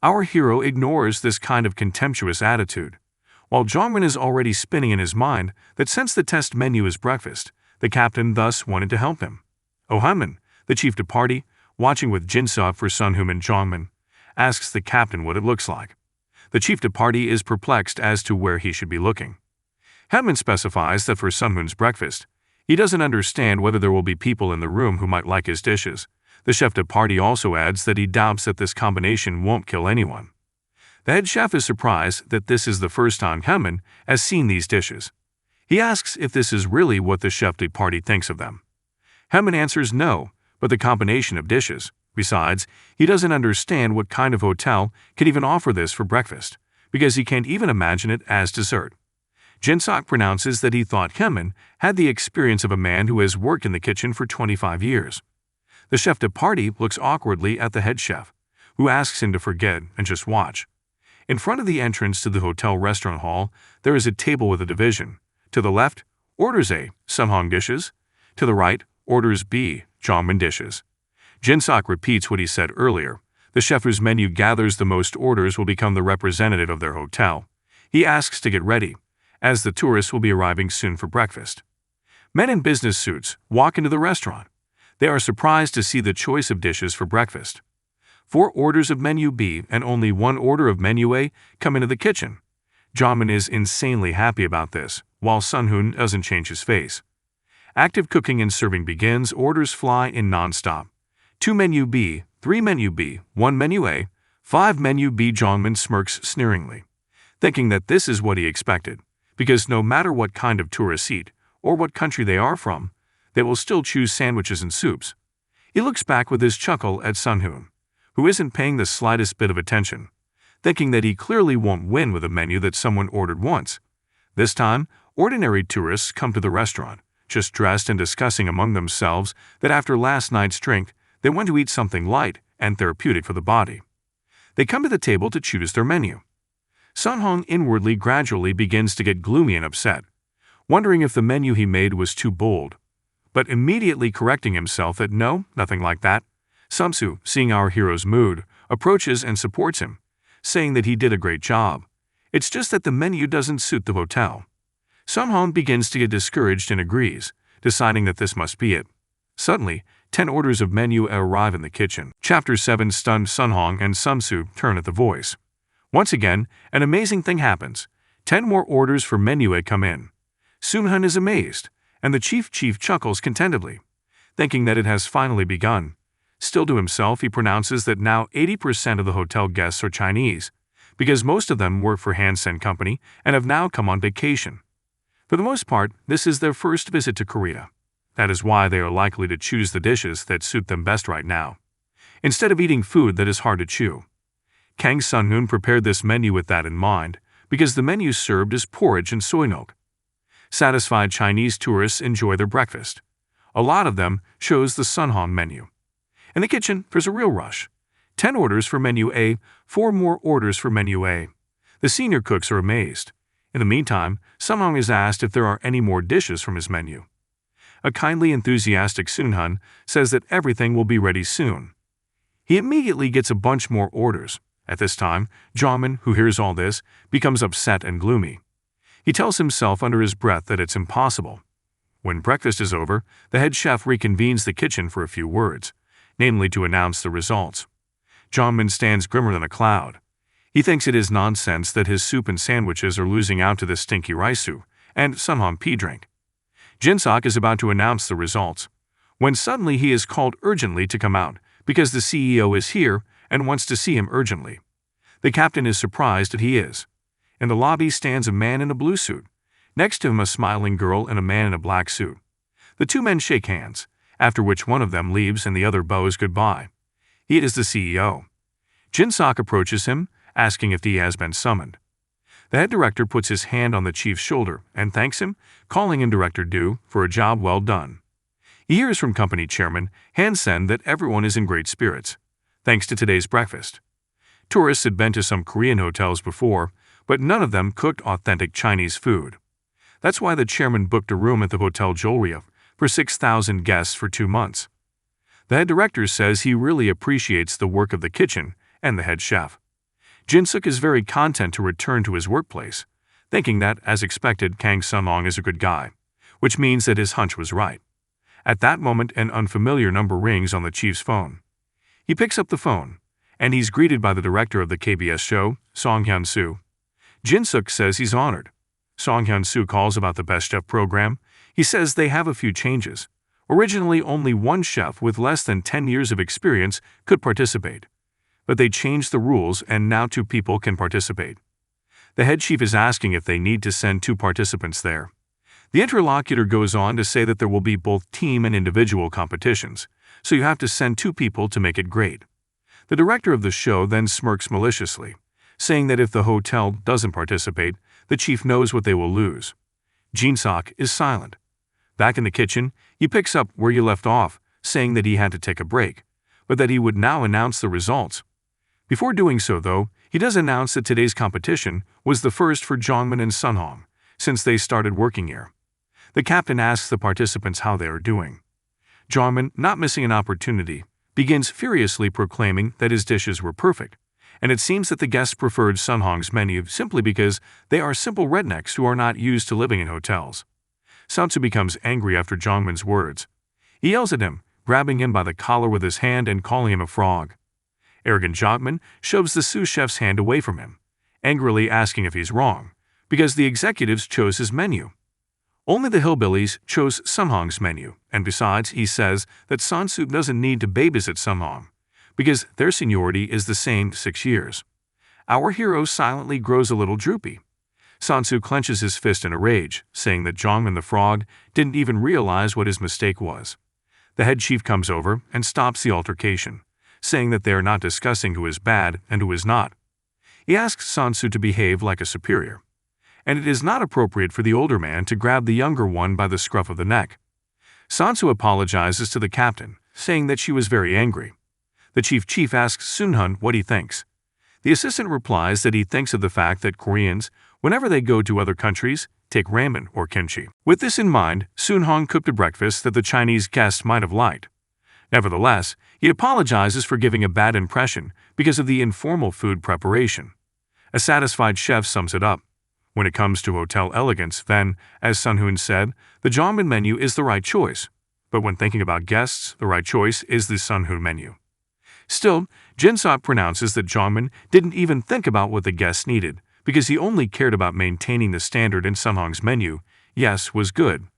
S1: Our hero ignores this kind of contemptuous attitude, while Jongmin is already spinning in his mind that since the test menu is breakfast, the captain thus wanted to help him. Ohaman, the chief de party, watching with Jin-sok for Sunghoon and Jongmin, asks the captain what it looks like. The chief de party is perplexed as to where he should be looking. Haman specifies that for Sunghoon's breakfast, he doesn't understand whether there will be people in the room who might like his dishes. The chef de partie also adds that he doubts that this combination won't kill anyone. The head chef is surprised that this is the first time Hyun has seen these dishes. He asks if this is really what the chef de partie thinks of them. Hyun answers no, but the combination of dishes. Besides, he doesn't understand what kind of hotel can even offer this for breakfast, because he can't even imagine it as dessert. Jin-sok pronounces that he thought Hyun had the experience of a man who has worked in the kitchen for 25 years. The chef de partie looks awkwardly at the head chef, who asks him to forget and just watch. In front of the entrance to the hotel restaurant hall, there is a table with a division. To the left, orders A, Sunghoon dishes. To the right, orders B, Jongmin dishes. Jin-sok repeats what he said earlier. The chef whose menu gathers the most orders will become the representative of their hotel. He asks to get ready, as the tourists will be arriving soon for breakfast. Men in business suits walk into the restaurant. They are surprised to see the choice of dishes for breakfast. 4 orders of menu B and only 1 order of menu A come into the kitchen. Jongmin is insanely happy about this, while Sunghoon doesn't change his face. Active cooking and serving begins. Orders fly in non-stop. 2 menu B, 3 menu B, 1 menu A, 5 menu B. Jongmin smirks sneeringly, thinking that this is what he expected, because no matter what kind of tourists eat or what country they are from, they will still choose sandwiches and soups. He looks back with his chuckle at Sunghoon, who isn't paying the slightest bit of attention, thinking that he clearly won't win with a menu that someone ordered once. This time, ordinary tourists come to the restaurant, just dressed and discussing among themselves that after last night's drink, they want to eat something light and therapeutic for the body. They come to the table to choose their menu. Sunghoon inwardly gradually begins to get gloomy and upset, wondering if the menu he made was too bold, but immediately correcting himself that no, nothing like that. Sumsu, seeing our hero's mood, approaches and supports him, saying that he did a great job. It's just that the menu doesn't suit the hotel. Sunghoon begins to get discouraged and agrees, deciding that this must be it. Suddenly, 10 orders of menu arrive in the kitchen. Chapter 7. Stunned Sunghoon and Sumsu turn at the voice. Once again, an amazing thing happens. 10 more orders for menu A come in. Sunghoon is amazed, and the chief chuckles contentedly, thinking that it has finally begun. Still to himself, he pronounces that now 80% of the hotel guests are Chinese, because most of them work for Hansen Company and have now come on vacation. For the most part, this is their first visit to Korea. That is why they are likely to choose the dishes that suit them best right now, instead of eating food that is hard to chew. Kang Sunghoon prepared this menu with that in mind, because the menu served is porridge and soy milk. Satisfied Chinese tourists enjoy their breakfast. A lot of them chose the Sunghoon menu. In the kitchen, there's a real rush. 10 orders for menu A, 4 more orders for menu A. The senior cooks are amazed. In the meantime, Sunghoon is asked if there are any more dishes from his menu. A kindly enthusiastic Sunghoon says that everything will be ready soon. He immediately gets a bunch more orders. At this time, Jongmin, who hears all this, becomes upset and gloomy. He tells himself under his breath that it's impossible. When breakfast is over, the head chef reconvenes the kitchen for a few words, namely to announce the results. Jongmin stands grimmer than a cloud. He thinks it is nonsense that his soup and sandwiches are losing out to the stinky rice soup and Sunghoon pea drink. Jin-sok is about to announce the results, when suddenly he is called urgently to come out because the CEO is here and wants to see him urgently. The captain is surprised that he is. In the lobby stands a man in a blue suit. Next to him a smiling girl and a man in a black suit. The 2 men shake hands, after which one of them leaves and the other bows goodbye. He is the CEO. Jin-sok approaches him, asking if he has been summoned. The head director puts his hand on the chief's shoulder and thanks him, calling him Director Du for a job well done. He hears from company chairman Hansen that everyone is in great spirits, thanks to today's breakfast. Tourists had been to some Korean hotels before, but none of them cooked authentic Chinese food. That's why the chairman booked a room at the Hotel Jolria for 6,000 guests for 2 months. The head director says he really appreciates the work of the kitchen and the head chef. Jin-suk is very content to return to his workplace, thinking that, as expected, Kang Sunghoon is a good guy, which means that his hunch was right. At that moment, an unfamiliar number rings on the chief's phone. He picks up the phone, and he's greeted by the director of the KBS show, Song Hyun-soo. Jin-suk says he's honored. Song Hyun-soo calls about the Best Chef program. He says they have a few changes. Originally, only one chef with less than 10 years of experience could participate. But they changed the rules and now 2 people can participate. The head chef is asking if they need to send 2 participants there. The interlocutor goes on to say that there will be both team and individual competitions, so you have to send 2 people to make it great. The director of the show then smirks maliciously, saying that if the hotel doesn't participate, the chief knows what they will lose. Jin-sok is silent. Back in the kitchen, he picks up where he left off, saying that he had to take a break, but that he would now announce the results. Before doing so, though, he does announce that today's competition was the first for Jongmin and Sunhoon, since they started working here. The captain asks the participants how they are doing. Jongmin, not missing an opportunity, begins furiously proclaiming that his dishes were perfect, and it seems that the guests preferred Sunhoon's menu simply because they are simple rednecks who are not used to living in hotels. Sansu becomes angry after Jongmin's words. He yells at him, grabbing him by the collar with his hand and calling him a frog. Arrogant Jongmin shoves the sous chef's hand away from him, angrily asking if he's wrong, because the executives chose his menu. Only the hillbillies chose Sunhoon's menu, and besides, he says that Sansu doesn't need to babysit Sunhoon, because their seniority is the same 6 years. Our hero silently grows a little droopy. Sansu clenches his fist in a rage, saying that Jongmin the frog didn't even realize what his mistake was. The head chief comes over and stops the altercation, saying that they are not discussing who is bad and who is not. He asks Sansu to behave like a superior, and it is not appropriate for the older man to grab the younger one by the scruff of the neck. Sansu apologizes to the captain, saying that she was very angry. The chief asks Sunhoon what he thinks. The assistant replies that he thinks of the fact that Koreans, whenever they go to other countries, take ramen or kimchi. With this in mind, Sunhoon cooked a breakfast that the Chinese guest might have liked. Nevertheless, he apologizes for giving a bad impression because of the informal food preparation. A satisfied chef sums it up. When it comes to hotel elegance, then, as Sunhoon said, the Jongmin menu is the right choice. But when thinking about guests, the right choice is the Sunhoon menu. Still, Jin-sok pronounces that Jongmin didn't even think about what the guests needed, because he only cared about maintaining the standard in Sunhoon's menu. Yes, was good.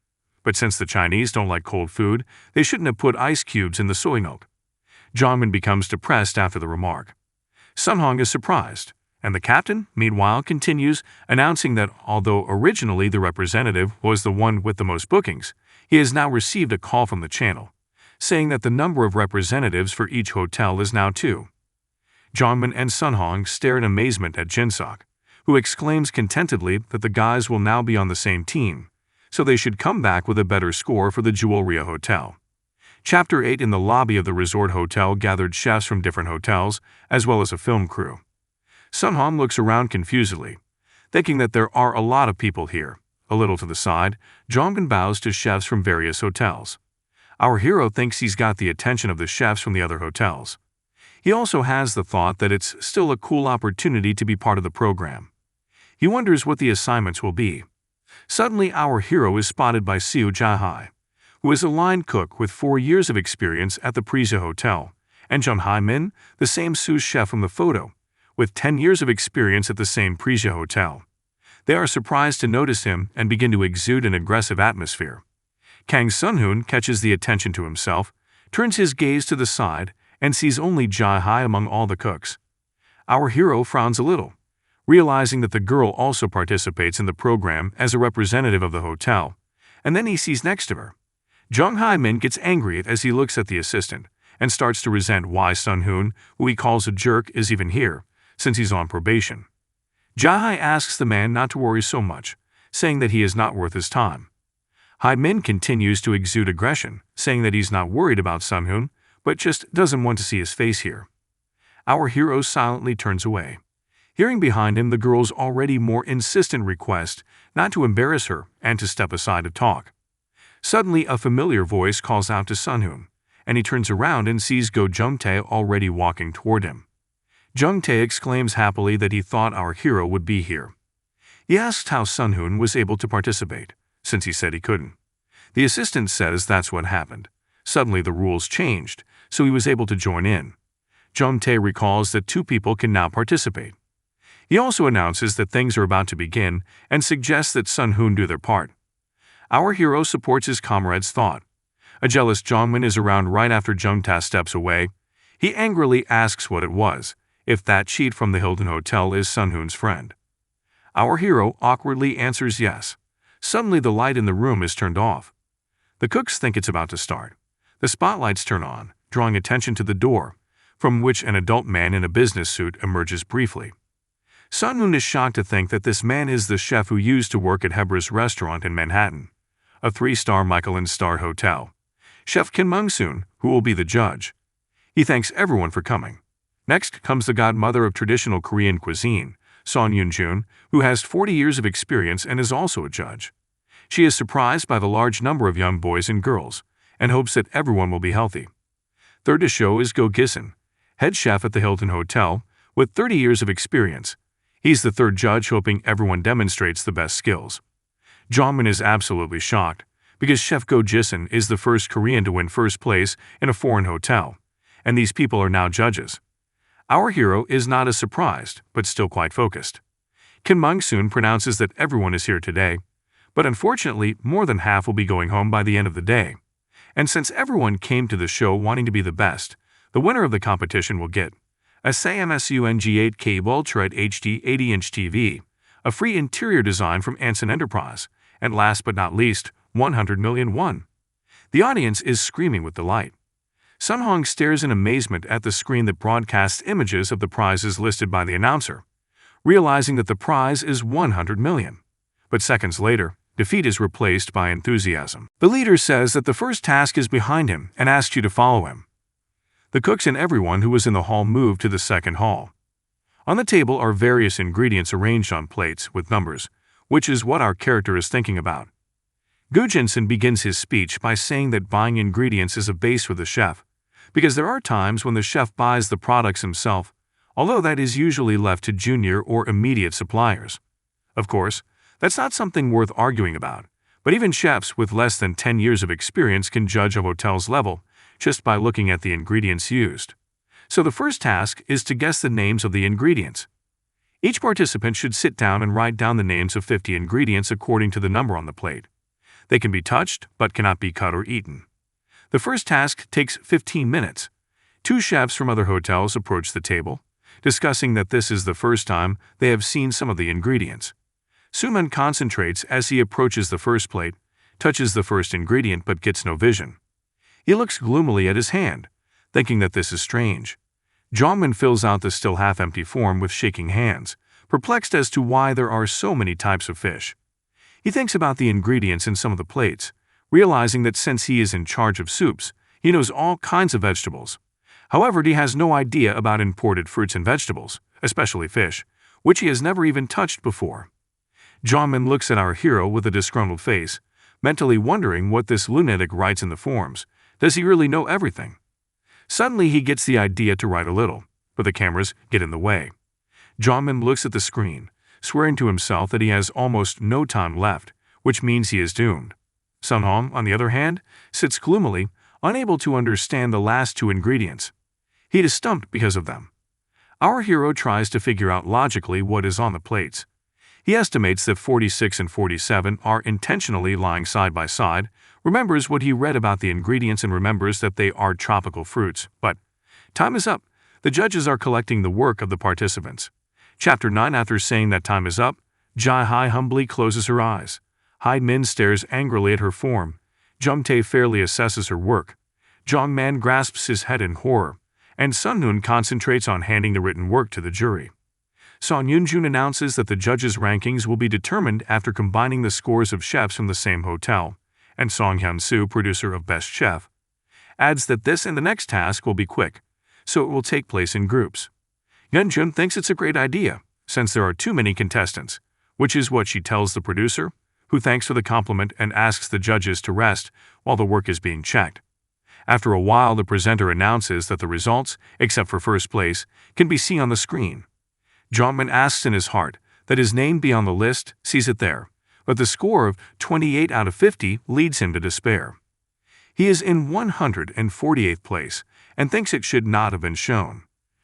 S1: But since the Chinese don't like cold food, they shouldn't have put ice cubes in the soy milk. Jongmin becomes depressed after the remark. Sunhoon is surprised, and the captain, meanwhile, continues, announcing that although originally the representative was the one with the most bookings, he has now received a call from the channel, saying that the number of representatives for each hotel is now 2. Jongmin and Sunhoon stare in amazement at Jin-sok, who exclaims contentedly that the guys will now be on the same team, so they should come back with a better score for the Jewelria Hotel. Chapter 8. In the lobby of the resort hotel gathered chefs from different hotels, as well as a film crew. Sunhoon looks around confusedly, thinking that there are a lot of people here. A little to the side, Jongmin bows to chefs from various hotels. Our hero thinks he's got the attention of the chefs from the other hotels. He also has the thought that it's still a cool opportunity to be part of the program. He wonders what the assignments will be. Suddenly, our hero is spotted by Seo Jae-hai, who is a line cook with 4 years of experience at the Prisa Hotel, and Jung Hae-min, the same sous chef from the photo, with 10 years of experience at the same Prisa Hotel. They are surprised to notice him and begin to exude an aggressive atmosphere. Kang Sunghoon catches the attention to himself, turns his gaze to the side, and sees only Jae-hai among all the cooks. Our hero frowns a little, realizing that the girl also participates in the program as a representative of the hotel, and then he sees next to her. Jung Hae-min gets angry as he looks at the assistant and starts to resent why Sunghoon, who he calls a jerk, is even here, since he's on probation. Jae-hai asks the man not to worry so much, saying that he is not worth his time. Hae-min continues to exude aggression, saying that he's not worried about Sunghoon, but just doesn't want to see his face here. Our hero silently turns away, hearing behind him the girl's already more insistent request not to embarrass her and to step aside to talk. Suddenly, a familiar voice calls out to Sunghoon, and he turns around and sees Go Jung-tae already walking toward him. Jung-tae exclaims happily that he thought our hero would be here. He asks how Sunghoon was able to participate, since he said he couldn't. The assistant says that's what happened. Suddenly the rules changed, so he was able to join in. Jung-tae recalls that 2 people can now participate. He also announces that things are about to begin and suggests that Sunghoon do their part. Our hero supports his comrade's thought. A jealous Jongmin is around right after Jungta steps away. He angrily asks what it was, if that cheat from the Hilton Hotel is Sunghoon's friend. Our hero awkwardly answers yes. Suddenly the light in the room is turned off. The cooks think it's about to start. The spotlights turn on, drawing attention to the door, from which an adult man in a business suit emerges briefly. Sunghoon is shocked to think that this man is the chef who used to work at Hebra's restaurant in Manhattan, a 3-star Michelin-starred hotel. Chef Kang Sunghoon, who will be the judge. He thanks everyone for coming. Next comes the godmother of traditional Korean cuisine, Son Yoon-jun, who has 40 years of experience and is also a judge. She is surprised by the large number of young boys and girls, and hopes that everyone will be healthy. Third to show is Go Gisun, head chef at the Hilton Hotel, with 30 years of experience. He's the third judge, hoping everyone demonstrates the best skills. Jongmin is absolutely shocked, because Chef Go Gisun is the first Korean to win first place in a foreign hotel, and these people are now judges. Our hero is not as surprised, but still quite focused. Kang Sunghoon pronounces that everyone is here today, but unfortunately more than half will be going home by the end of the day. And since everyone came to the show wanting to be the best, the winner of the competition will get a Samsung 8K Ultra HD 80-inch TV, a free interior design from Anson Enterprise, and last but not least, 100 million won. The audience is screaming with delight. Sunhong stares in amazement at the screen that broadcasts images of the prizes listed by the announcer, realizing that the prize is 100 million. But seconds later, defeat is replaced by enthusiasm. The leader says that the first task is behind him and asks you to follow him. The cooks and everyone who was in the hall move to the second hall. On the table are various ingredients arranged on plates with numbers, which is what our character is thinking about. Go Gisun begins his speech by saying that buying ingredients is a base for the chef, because there are times when the chef buys the products himself, although that is usually left to junior or immediate suppliers. Of course, that's not something worth arguing about, but even chefs with less than 10 years of experience can judge a hotel's level just by looking at the ingredients used. So the first task is to guess the names of the ingredients. Each participant should sit down and write down the names of 50 ingredients according to the number on the plate. They can be touched, but cannot be cut or eaten. The first task takes 15 minutes. 2 chefs from other hotels approach the table, discussing that this is the first time they have seen some of the ingredients. Suman concentrates as he approaches the first plate, touches the first ingredient but gets no vision. He looks gloomily at his hand, thinking that this is strange. Jongmin fills out the still half-empty form with shaking hands, perplexed as to why there are so many types of fish. He thinks about the ingredients in some of the plates, realizing that since he is in charge of soups, he knows all kinds of vegetables. However, he has no idea about imported fruits and vegetables, especially fish, which he has never even touched before. Jongmin looks at our hero with a disgruntled face, mentally wondering what this lunatic writes in the forms. Does he really know everything? Suddenly he gets the idea to write a little, but the cameras get in the way. Jongmin looks at the screen, swearing to himself that he has almost no time left, which means he is doomed. Sunhong, on the other hand, sits gloomily, unable to understand the last 2 ingredients. He is stumped because of them. Our hero tries to figure out logically what is on the plates. He estimates that 46 and 47 are intentionally lying side by side, remembers what he read about the ingredients and remembers that they are tropical fruits. But time is up. The judges are collecting the work of the participants. Chapter 9. After saying that time is up, Jai-hai humbly closes her eyes. Hai-min stares angrily at her form. Jung-tae fairly assesses her work. Jong-man grasps his head in horror, and Sunghoon concentrates on handing the written work to the jury. Son Yoon-jun announces that the judges' rankings will be determined after combining the scores of chefs from the same hotel, and Song Hyun-soo, producer of Best Chef, adds that this and the next task will be quick, so it will take place in groups. Yeon-jun thinks it's a great idea, since there are too many contestants, which is what she tells the producer, who thanks for the compliment and asks the judges to rest while the work is being checked. After a while, the presenter announces that the results, except for first place, can be seen on the screen. Jongmin asks in his heart that his name be on the list, sees it there, but the score of 28 out of 50 leads him to despair. He is in 148th place and thinks it should not have been shown.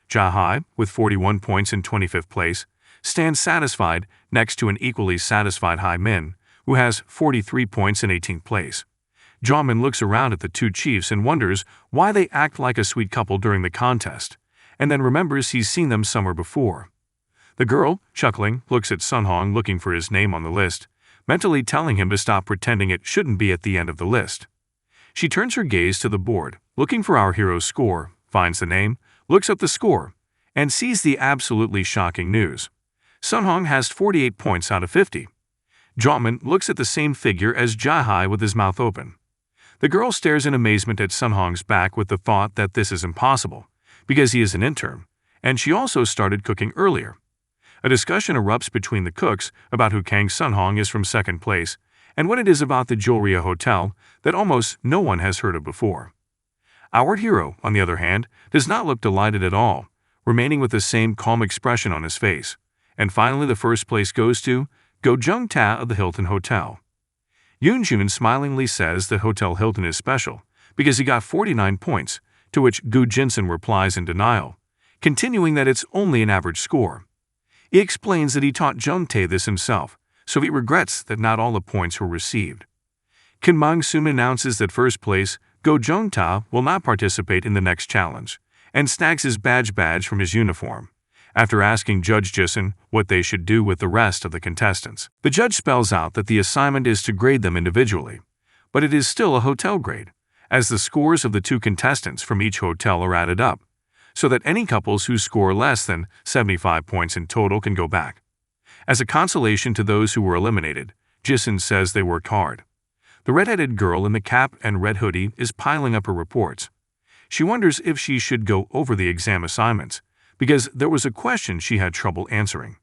S1: Jai-hai, with 41 points in 25th place, stands satisfied next to an equally satisfied Hai-min, who has 43 points in 18th place. Jongmin looks around at the two chiefs and wonders why they act like a sweet couple during the contest, and then remembers he's seen them somewhere before. The girl, chuckling, looks at Sunghoon looking for his name on the list, mentally telling him to stop pretending it shouldn't be at the end of the list. She turns her gaze to the board, looking for our hero's score, finds the name, looks up the score, and sees the absolutely shocking news. Sunghoon has 48 points out of 50. Jongmin looks at the same figure as Jae-hai with his mouth open. The girl stares in amazement at Sunghoon's back with the thought that this is impossible, because he is an intern, and she also started cooking earlier. A discussion erupts between the cooks about who Kang Sunghoon is from second place and what it is about the Joria Hotel that almost no one has heard of before. Our hero, on the other hand, does not look delighted at all, remaining with the same calm expression on his face. And finally, the first place goes to Go Jung-ta of the Hilton Hotel. Yoon-jun smilingly says that Hotel Hilton is special because he got 49 points, to which Gu Jinsun replies in denial, continuing that it's only an average score. He explains that he taught Jung-tae this himself, so he regrets that not all the points were received. Kim Mang-soon announces that first place, Go Jung-ta, will not participate in the next challenge, and snags his badge from his uniform, after asking Judge Jisun what they should do with the rest of the contestants. The judge spells out that the assignment is to grade them individually, but it is still a hotel grade, as the scores of the two contestants from each hotel are added up, so that any couples who score less than 75 points in total can go back. As a consolation to those who were eliminated, Jisun says they worked hard. The red-headed girl in the cap and red hoodie is piling up her reports. She wonders if she should go over the exam assignments, because there was a question she had trouble answering.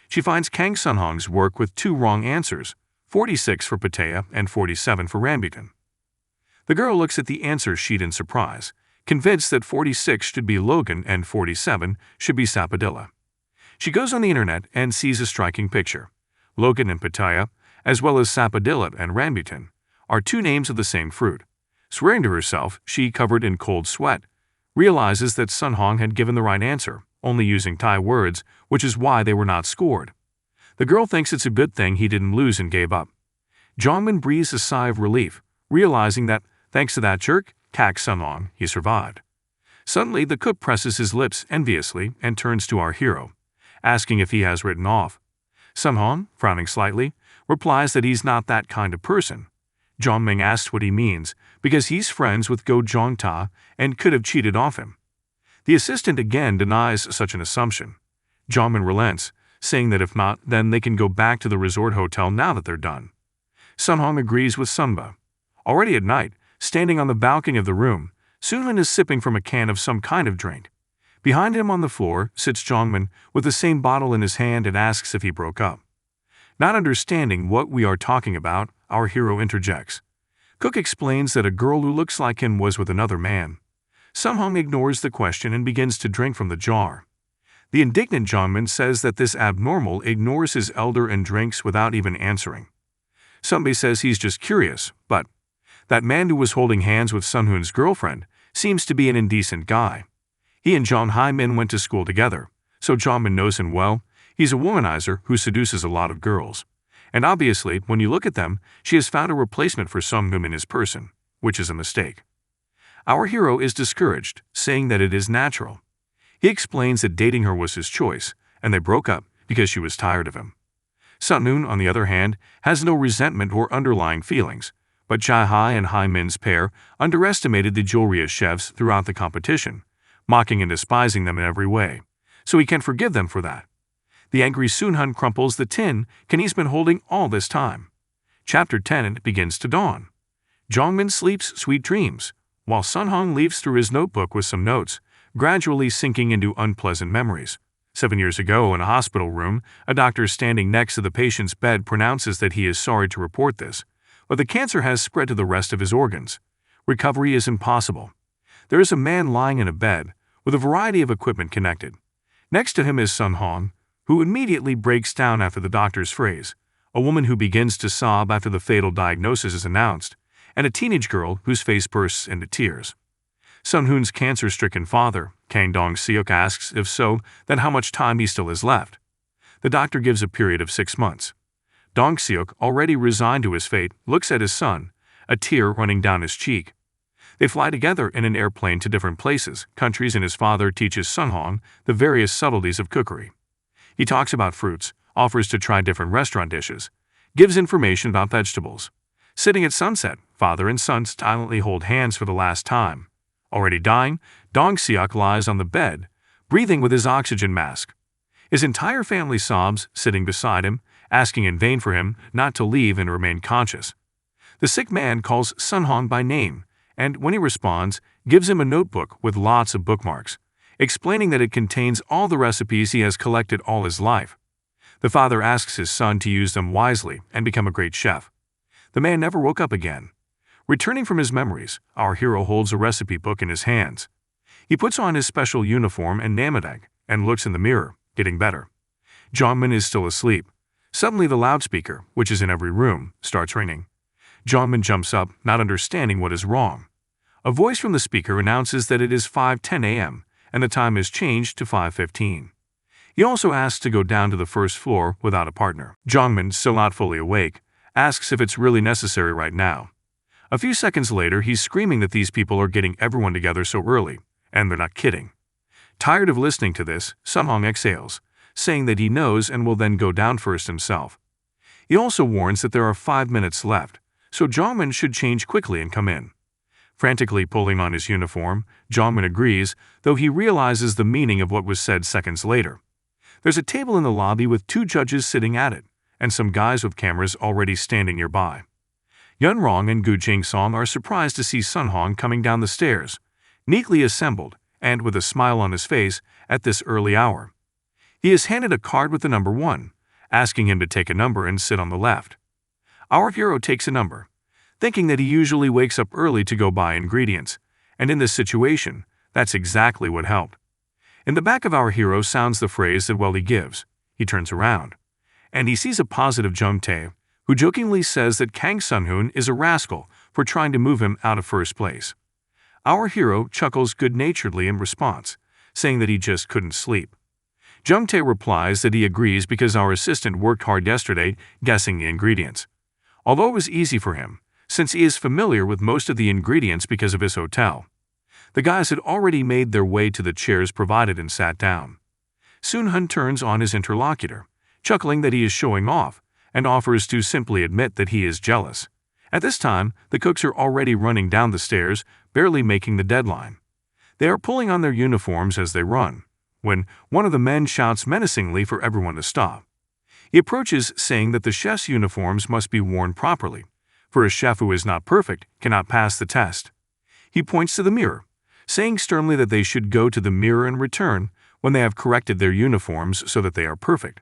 S1: She finds Kang Sunghoon's work with 2 wrong answers, 46 for Pattaya and 47 for Rambutan. The girl looks at the answer sheet in surprise, convinced that 46 should be Logan and 47 should be Sapodilla. She goes on the internet and sees a striking picture. Logan and Pattaya, as well as Sapodilla and Rambutan, are 2 names of the same fruit. Swearing to herself, she, covered in cold sweat, realizes that Sunghoon had given the right answer, only using Thai words, which is why they were not scored. The girl thinks it's a good thing he didn't lose and gave up. Jongmin breathes a sigh of relief, realizing that, thanks to that jerk, Kang Sunghoon, he survived. Suddenly, the cook presses his lips enviously and turns to our hero, asking if he has written off. Sunghoon, frowning slightly, replies that he's not that kind of person. Jongmin asks what he means, because he's friends with Go Jung-ta and could have cheated off him. The assistant again denies such an assumption. Jongmin relents, saying that if not, then they can go back to the resort hotel now that they're done. Sunghoon agrees with Sunba. Already at night, standing on the balcony of the room, Sunghoon is sipping from a can of some kind of drink. Behind him on the floor sits Jongmin with the same bottle in his hand and asks if he broke up. Not understanding what we are talking about, our hero interjects. Cook explains that a girl who looks like him was with another man. Sunghoon ignores the question and begins to drink from the jar. The indignant Jongmin says that this abnormal ignores his elder and drinks without even answering. Sunbae says he's just curious, but that man who was holding hands with Sunghoon's girlfriend seems to be an indecent guy. He and Jong Hae-min went to school together, so Jongmin knows him well. He's a womanizer who seduces a lot of girls. And obviously, when you look at them, she has found a replacement for Sunghoon in his person, which is a mistake. Our hero is discouraged, saying that it is natural. He explains that dating her was his choice, and they broke up because she was tired of him. Sunghoon, on the other hand, has no resentment or underlying feelings, but Jae-hai and Hae-min's pair underestimated the Joria chefs throughout the competition, mocking and despising them in every way, so he can forgive them for that. The angry Sunghoon crumples the tin can he's been holding all this time. Chapter 10 begins to dawn. Jongmin sleeps sweet dreams, while Sunghoon leaves through his notebook with some notes, gradually sinking into unpleasant memories. 7 years ago, in a hospital room, a doctor standing next to the patient's bed pronounces that he is sorry to report this, but the cancer has spread to the rest of his organs. Recovery is impossible. There is a man lying in a bed, with a variety of equipment connected. Next to him is Sunghoon, who immediately breaks down after the doctor's phrase, a woman who begins to sob after the fatal diagnosis is announced, and a teenage girl whose face bursts into tears. Sunghoon's cancer-stricken father, Kang Dong-seok, asks if so, then how much time he still has left. The doctor gives a period of 6 months. Dong-seok, already resigned to his fate, looks at his son, a tear running down his cheek. They fly together in an airplane to different places, countries, and his father teaches Sunghoon the various subtleties of cookery. He talks about fruits, offers to try different restaurant dishes, gives information about vegetables. Sitting at sunset, father and son silently hold hands for the last time. Already dying, Dong Seok lies on the bed, breathing with his oxygen mask. His entire family sobs, sitting beside him, asking in vain for him not to leave and remain conscious. The sick man calls Sunghoon by name, and when he responds, gives him a notebook with lots of bookmarks, explaining that it contains all the recipes he has collected all his life. The father asks his son to use them wisely and become a great chef. The man never woke up again. Returning from his memories, our hero holds a recipe book in his hands. He puts on his special uniform and namedag and looks in the mirror, getting better. Jongmin is still asleep. Suddenly the loudspeaker, which is in every room, starts ringing. Jongmin jumps up, not understanding what is wrong. A voice from the speaker announces that it is 5:10 a.m. and the time is changed to 5:15. He also asks to go down to the first floor without a partner. Jongmin, still not fully awake, asks if it's really necessary right now. A few seconds later, he's screaming that these people are getting everyone together so early, and they're not kidding. Tired of listening to this, Sunghoon exhales, saying that he knows and will then go down first himself. He also warns that there are 5 minutes left, so Jongmin should change quickly and come in. Frantically pulling on his uniform, Jongmin agrees, though he realizes the meaning of what was said seconds later. There's a table in the lobby with 2 judges sitting at it, and some guys with cameras already standing nearby. Yunrong and Gu Jingsong are surprised to see Sunghoon coming down the stairs, neatly assembled and with a smile on his face at this early hour. He is handed a card with the number 1, asking him to take a number and sit on the left. Our hero takes a number, thinking that he usually wakes up early to go buy ingredients, and in this situation, that's exactly what helped. In the back of our hero sounds the phrase that while he gives, he turns around, and he sees a positive Jung Tae, who jokingly says that Kang Sunghoon is a rascal for trying to move him out of first place. Our hero chuckles good-naturedly in response, saying that he just couldn't sleep. Jung Tae replies that he agrees because our assistant worked hard yesterday guessing the ingredients. Although it was easy for him, since he is familiar with most of the ingredients because of his hotel. The guys had already made their way to the chairs provided and sat down. Sunghoon turns on his interlocutor, chuckling that he is showing off, and offers to simply admit that he is jealous. At this time, the cooks are already running down the stairs, barely making the deadline. They are pulling on their uniforms as they run, when one of the men shouts menacingly for everyone to stop. He approaches, saying that the chef's uniforms must be worn properly, for a chef who is not perfect cannot pass the test. He points to the mirror, saying sternly that they should go to the mirror and return when they have corrected their uniforms so that they are perfect.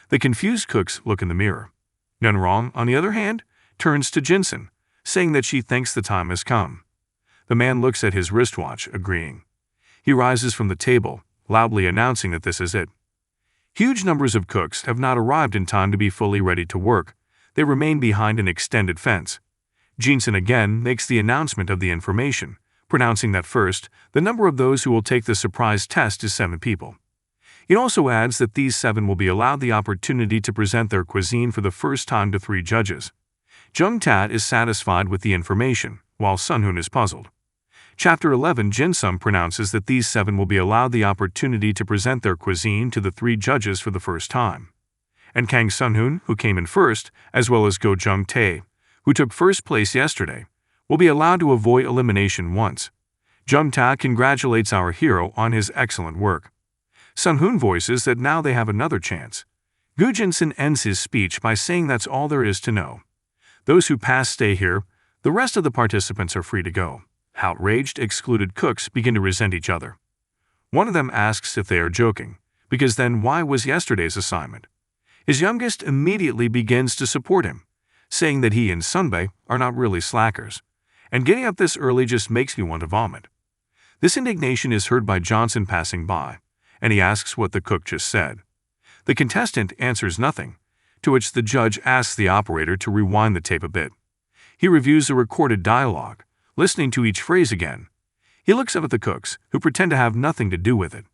S1: The confused cooks look in the mirror. Yunrong, on the other hand, turns to Jinsun, saying that she thinks the time has come. The man looks at his wristwatch, agreeing. He rises from the table, loudly announcing that this is it. Huge numbers of cooks have not arrived in time to be fully ready to work. They remain behind an extended fence. Jinsun again makes the announcement of the information, pronouncing that first, the number of those who will take the surprise test is 7 people. He also adds that these 7 will be allowed the opportunity to present their cuisine for the first time to 3 judges. Jung Tat is satisfied with the information, while Sunghoon is puzzled. Chapter 11 Jinsum pronounces that these 7 will be allowed the opportunity to present their cuisine to the 3 judges for the first time. And Kang Sunghoon, who came in first, as well as Go Jung Tae, who took first place yesterday, will be allowed to avoid elimination once. Jung Tae congratulates our hero on his excellent work. Sunghoon voices that now they have another chance. Gu Jinsun ends his speech by saying that's all there is to know. Those who pass stay here, the rest of the participants are free to go. Outraged, excluded cooks begin to resent each other. One of them asks if they are joking, because then why was yesterday's assignment? His youngest immediately begins to support him, saying that he and Sunbae are not really slackers, and getting up this early just makes me want to vomit. This indignation is heard by Johnson passing by, and he asks what the cook just said. The contestant answers nothing, to which the judge asks the operator to rewind the tape a bit. He reviews the recorded dialogue, listening to each phrase again. He looks up at the cooks, who pretend to have nothing to do with it.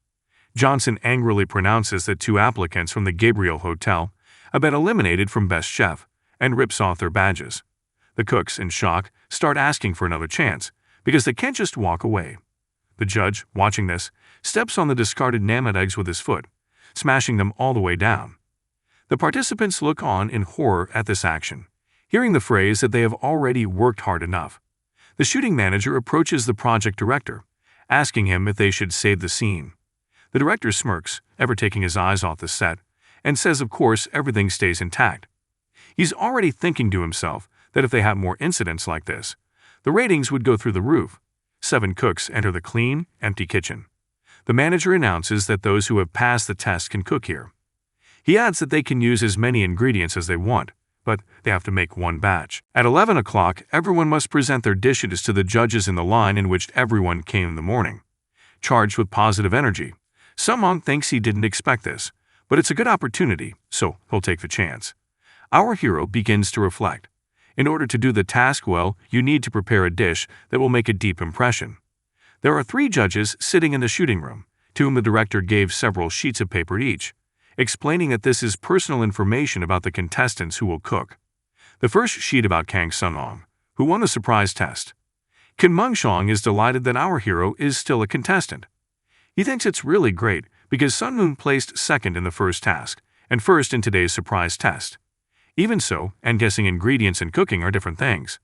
S1: Johnson angrily pronounces that 2 applicants from the Gabriel Hotel have been eliminated from Best Chef, and rips off their badges. The cooks, in shock, start asking for another chance, because they can't just walk away. The judge, watching this, steps on the discarded nammed eggs with his foot, smashing them all the way down. The participants look on in horror at this action, hearing the phrase that they have already worked hard enough. The shooting manager approaches the project director, asking him if they should save the scene. The director smirks, ever taking his eyes off the set, and says of course everything stays intact. He's already thinking to himself that if they have more incidents like this, the ratings would go through the roof. 7 cooks enter the clean, empty kitchen. The manager announces that those who have passed the test can cook here. He adds that they can use as many ingredients as they want, but they have to make one batch. At 11 o'clock, everyone must present their dishes to the judges in the line in which everyone came in the morning. Charged with positive energy, Sunghoon thinks he didn't expect this, but it's a good opportunity, so he'll take the chance. Our hero begins to reflect. In order to do the task well, you need to prepare a dish that will make a deep impression. There are 3 judges sitting in the shooting room, to whom the director gave several sheets of paper each, explaining that this is personal information about the contestants who will cook. The first sheet about Kang Sunghoon, who won the surprise test. Kim Mung-shong is delighted that our hero is still a contestant. He thinks it's really great because Sunghoon placed second in the first task and first in today's surprise test. Even so, and guessing ingredients and cooking are different things.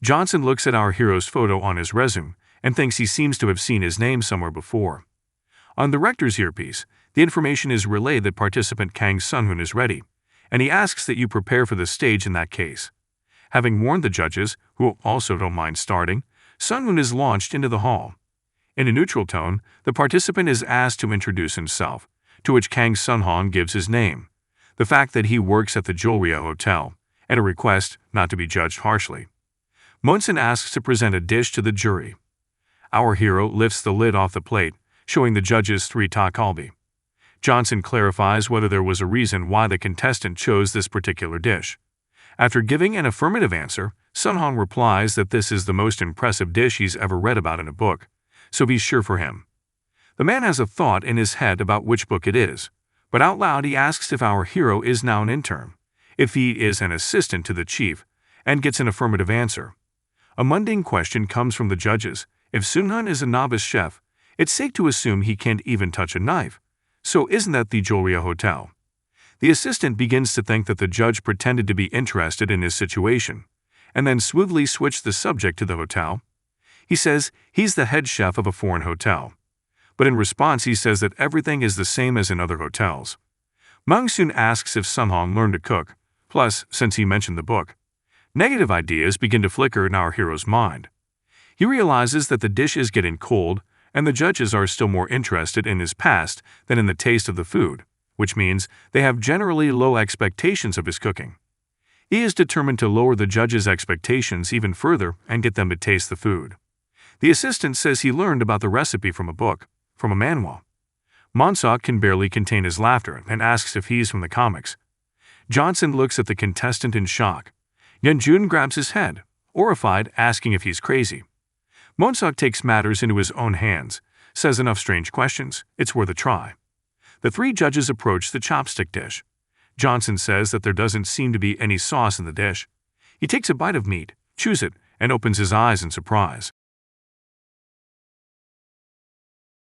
S1: Johnson looks at our hero's photo on his resume and thinks he seems to have seen his name somewhere before. On the rector's earpiece, the information is relayed that participant Kang Sunghoon is ready, and he asks that you prepare for the stage in that case. Having warned the judges, who also don't mind starting, Sunghoon is launched into the hall. In a neutral tone, the participant is asked to introduce himself, to which Kang Sunghoon gives his name, the fact that he works at the Jolria Hotel, and a request not to be judged harshly. Monson asks to present a dish to the jury. Our hero lifts the lid off the plate, showing the judges 3 takalbi. Johnson clarifies whether there was a reason why the contestant chose this particular dish. After giving an affirmative answer, Sunghoon replies that this is the most impressive dish he's ever read about in a book, so be sure for him. The man has a thought in his head about which book it is, but out loud he asks if our hero is now an intern, if he is an assistant to the chief, and gets an affirmative answer. A mundane question comes from the judges. If Sunghoon is a novice chef, it's safe to assume he can't even touch a knife. So isn't that the Jolria Hotel? The assistant begins to think that the judge pretended to be interested in his situation, and then smoothly switched the subject to the hotel. He says he's the head chef of a foreign hotel. But in response he says that everything is the same as in other hotels. Mung soon asks if Sunghoon learned to cook, plus, since he mentioned the book. Negative ideas begin to flicker in our hero's mind. He realizes that the dish is getting cold, and the judges are still more interested in his past than in the taste of the food, which means they have generally low expectations of his cooking. He is determined to lower the judges' expectations even further and get them to taste the food. The assistant says he learned about the recipe from a book, from a manhwa. Monsok can barely contain his laughter and asks if he's from the comics. Johnson looks at the contestant in shock. Yeonjun grabs his head, horrified, asking if he's crazy. Monsok takes matters into his own hands, says enough strange questions, it's worth a try. The 3 judges approach the chopstick dish. Johnson says that there doesn't seem to be any sauce in the dish. He takes a bite of meat, chews it, and opens his eyes in surprise.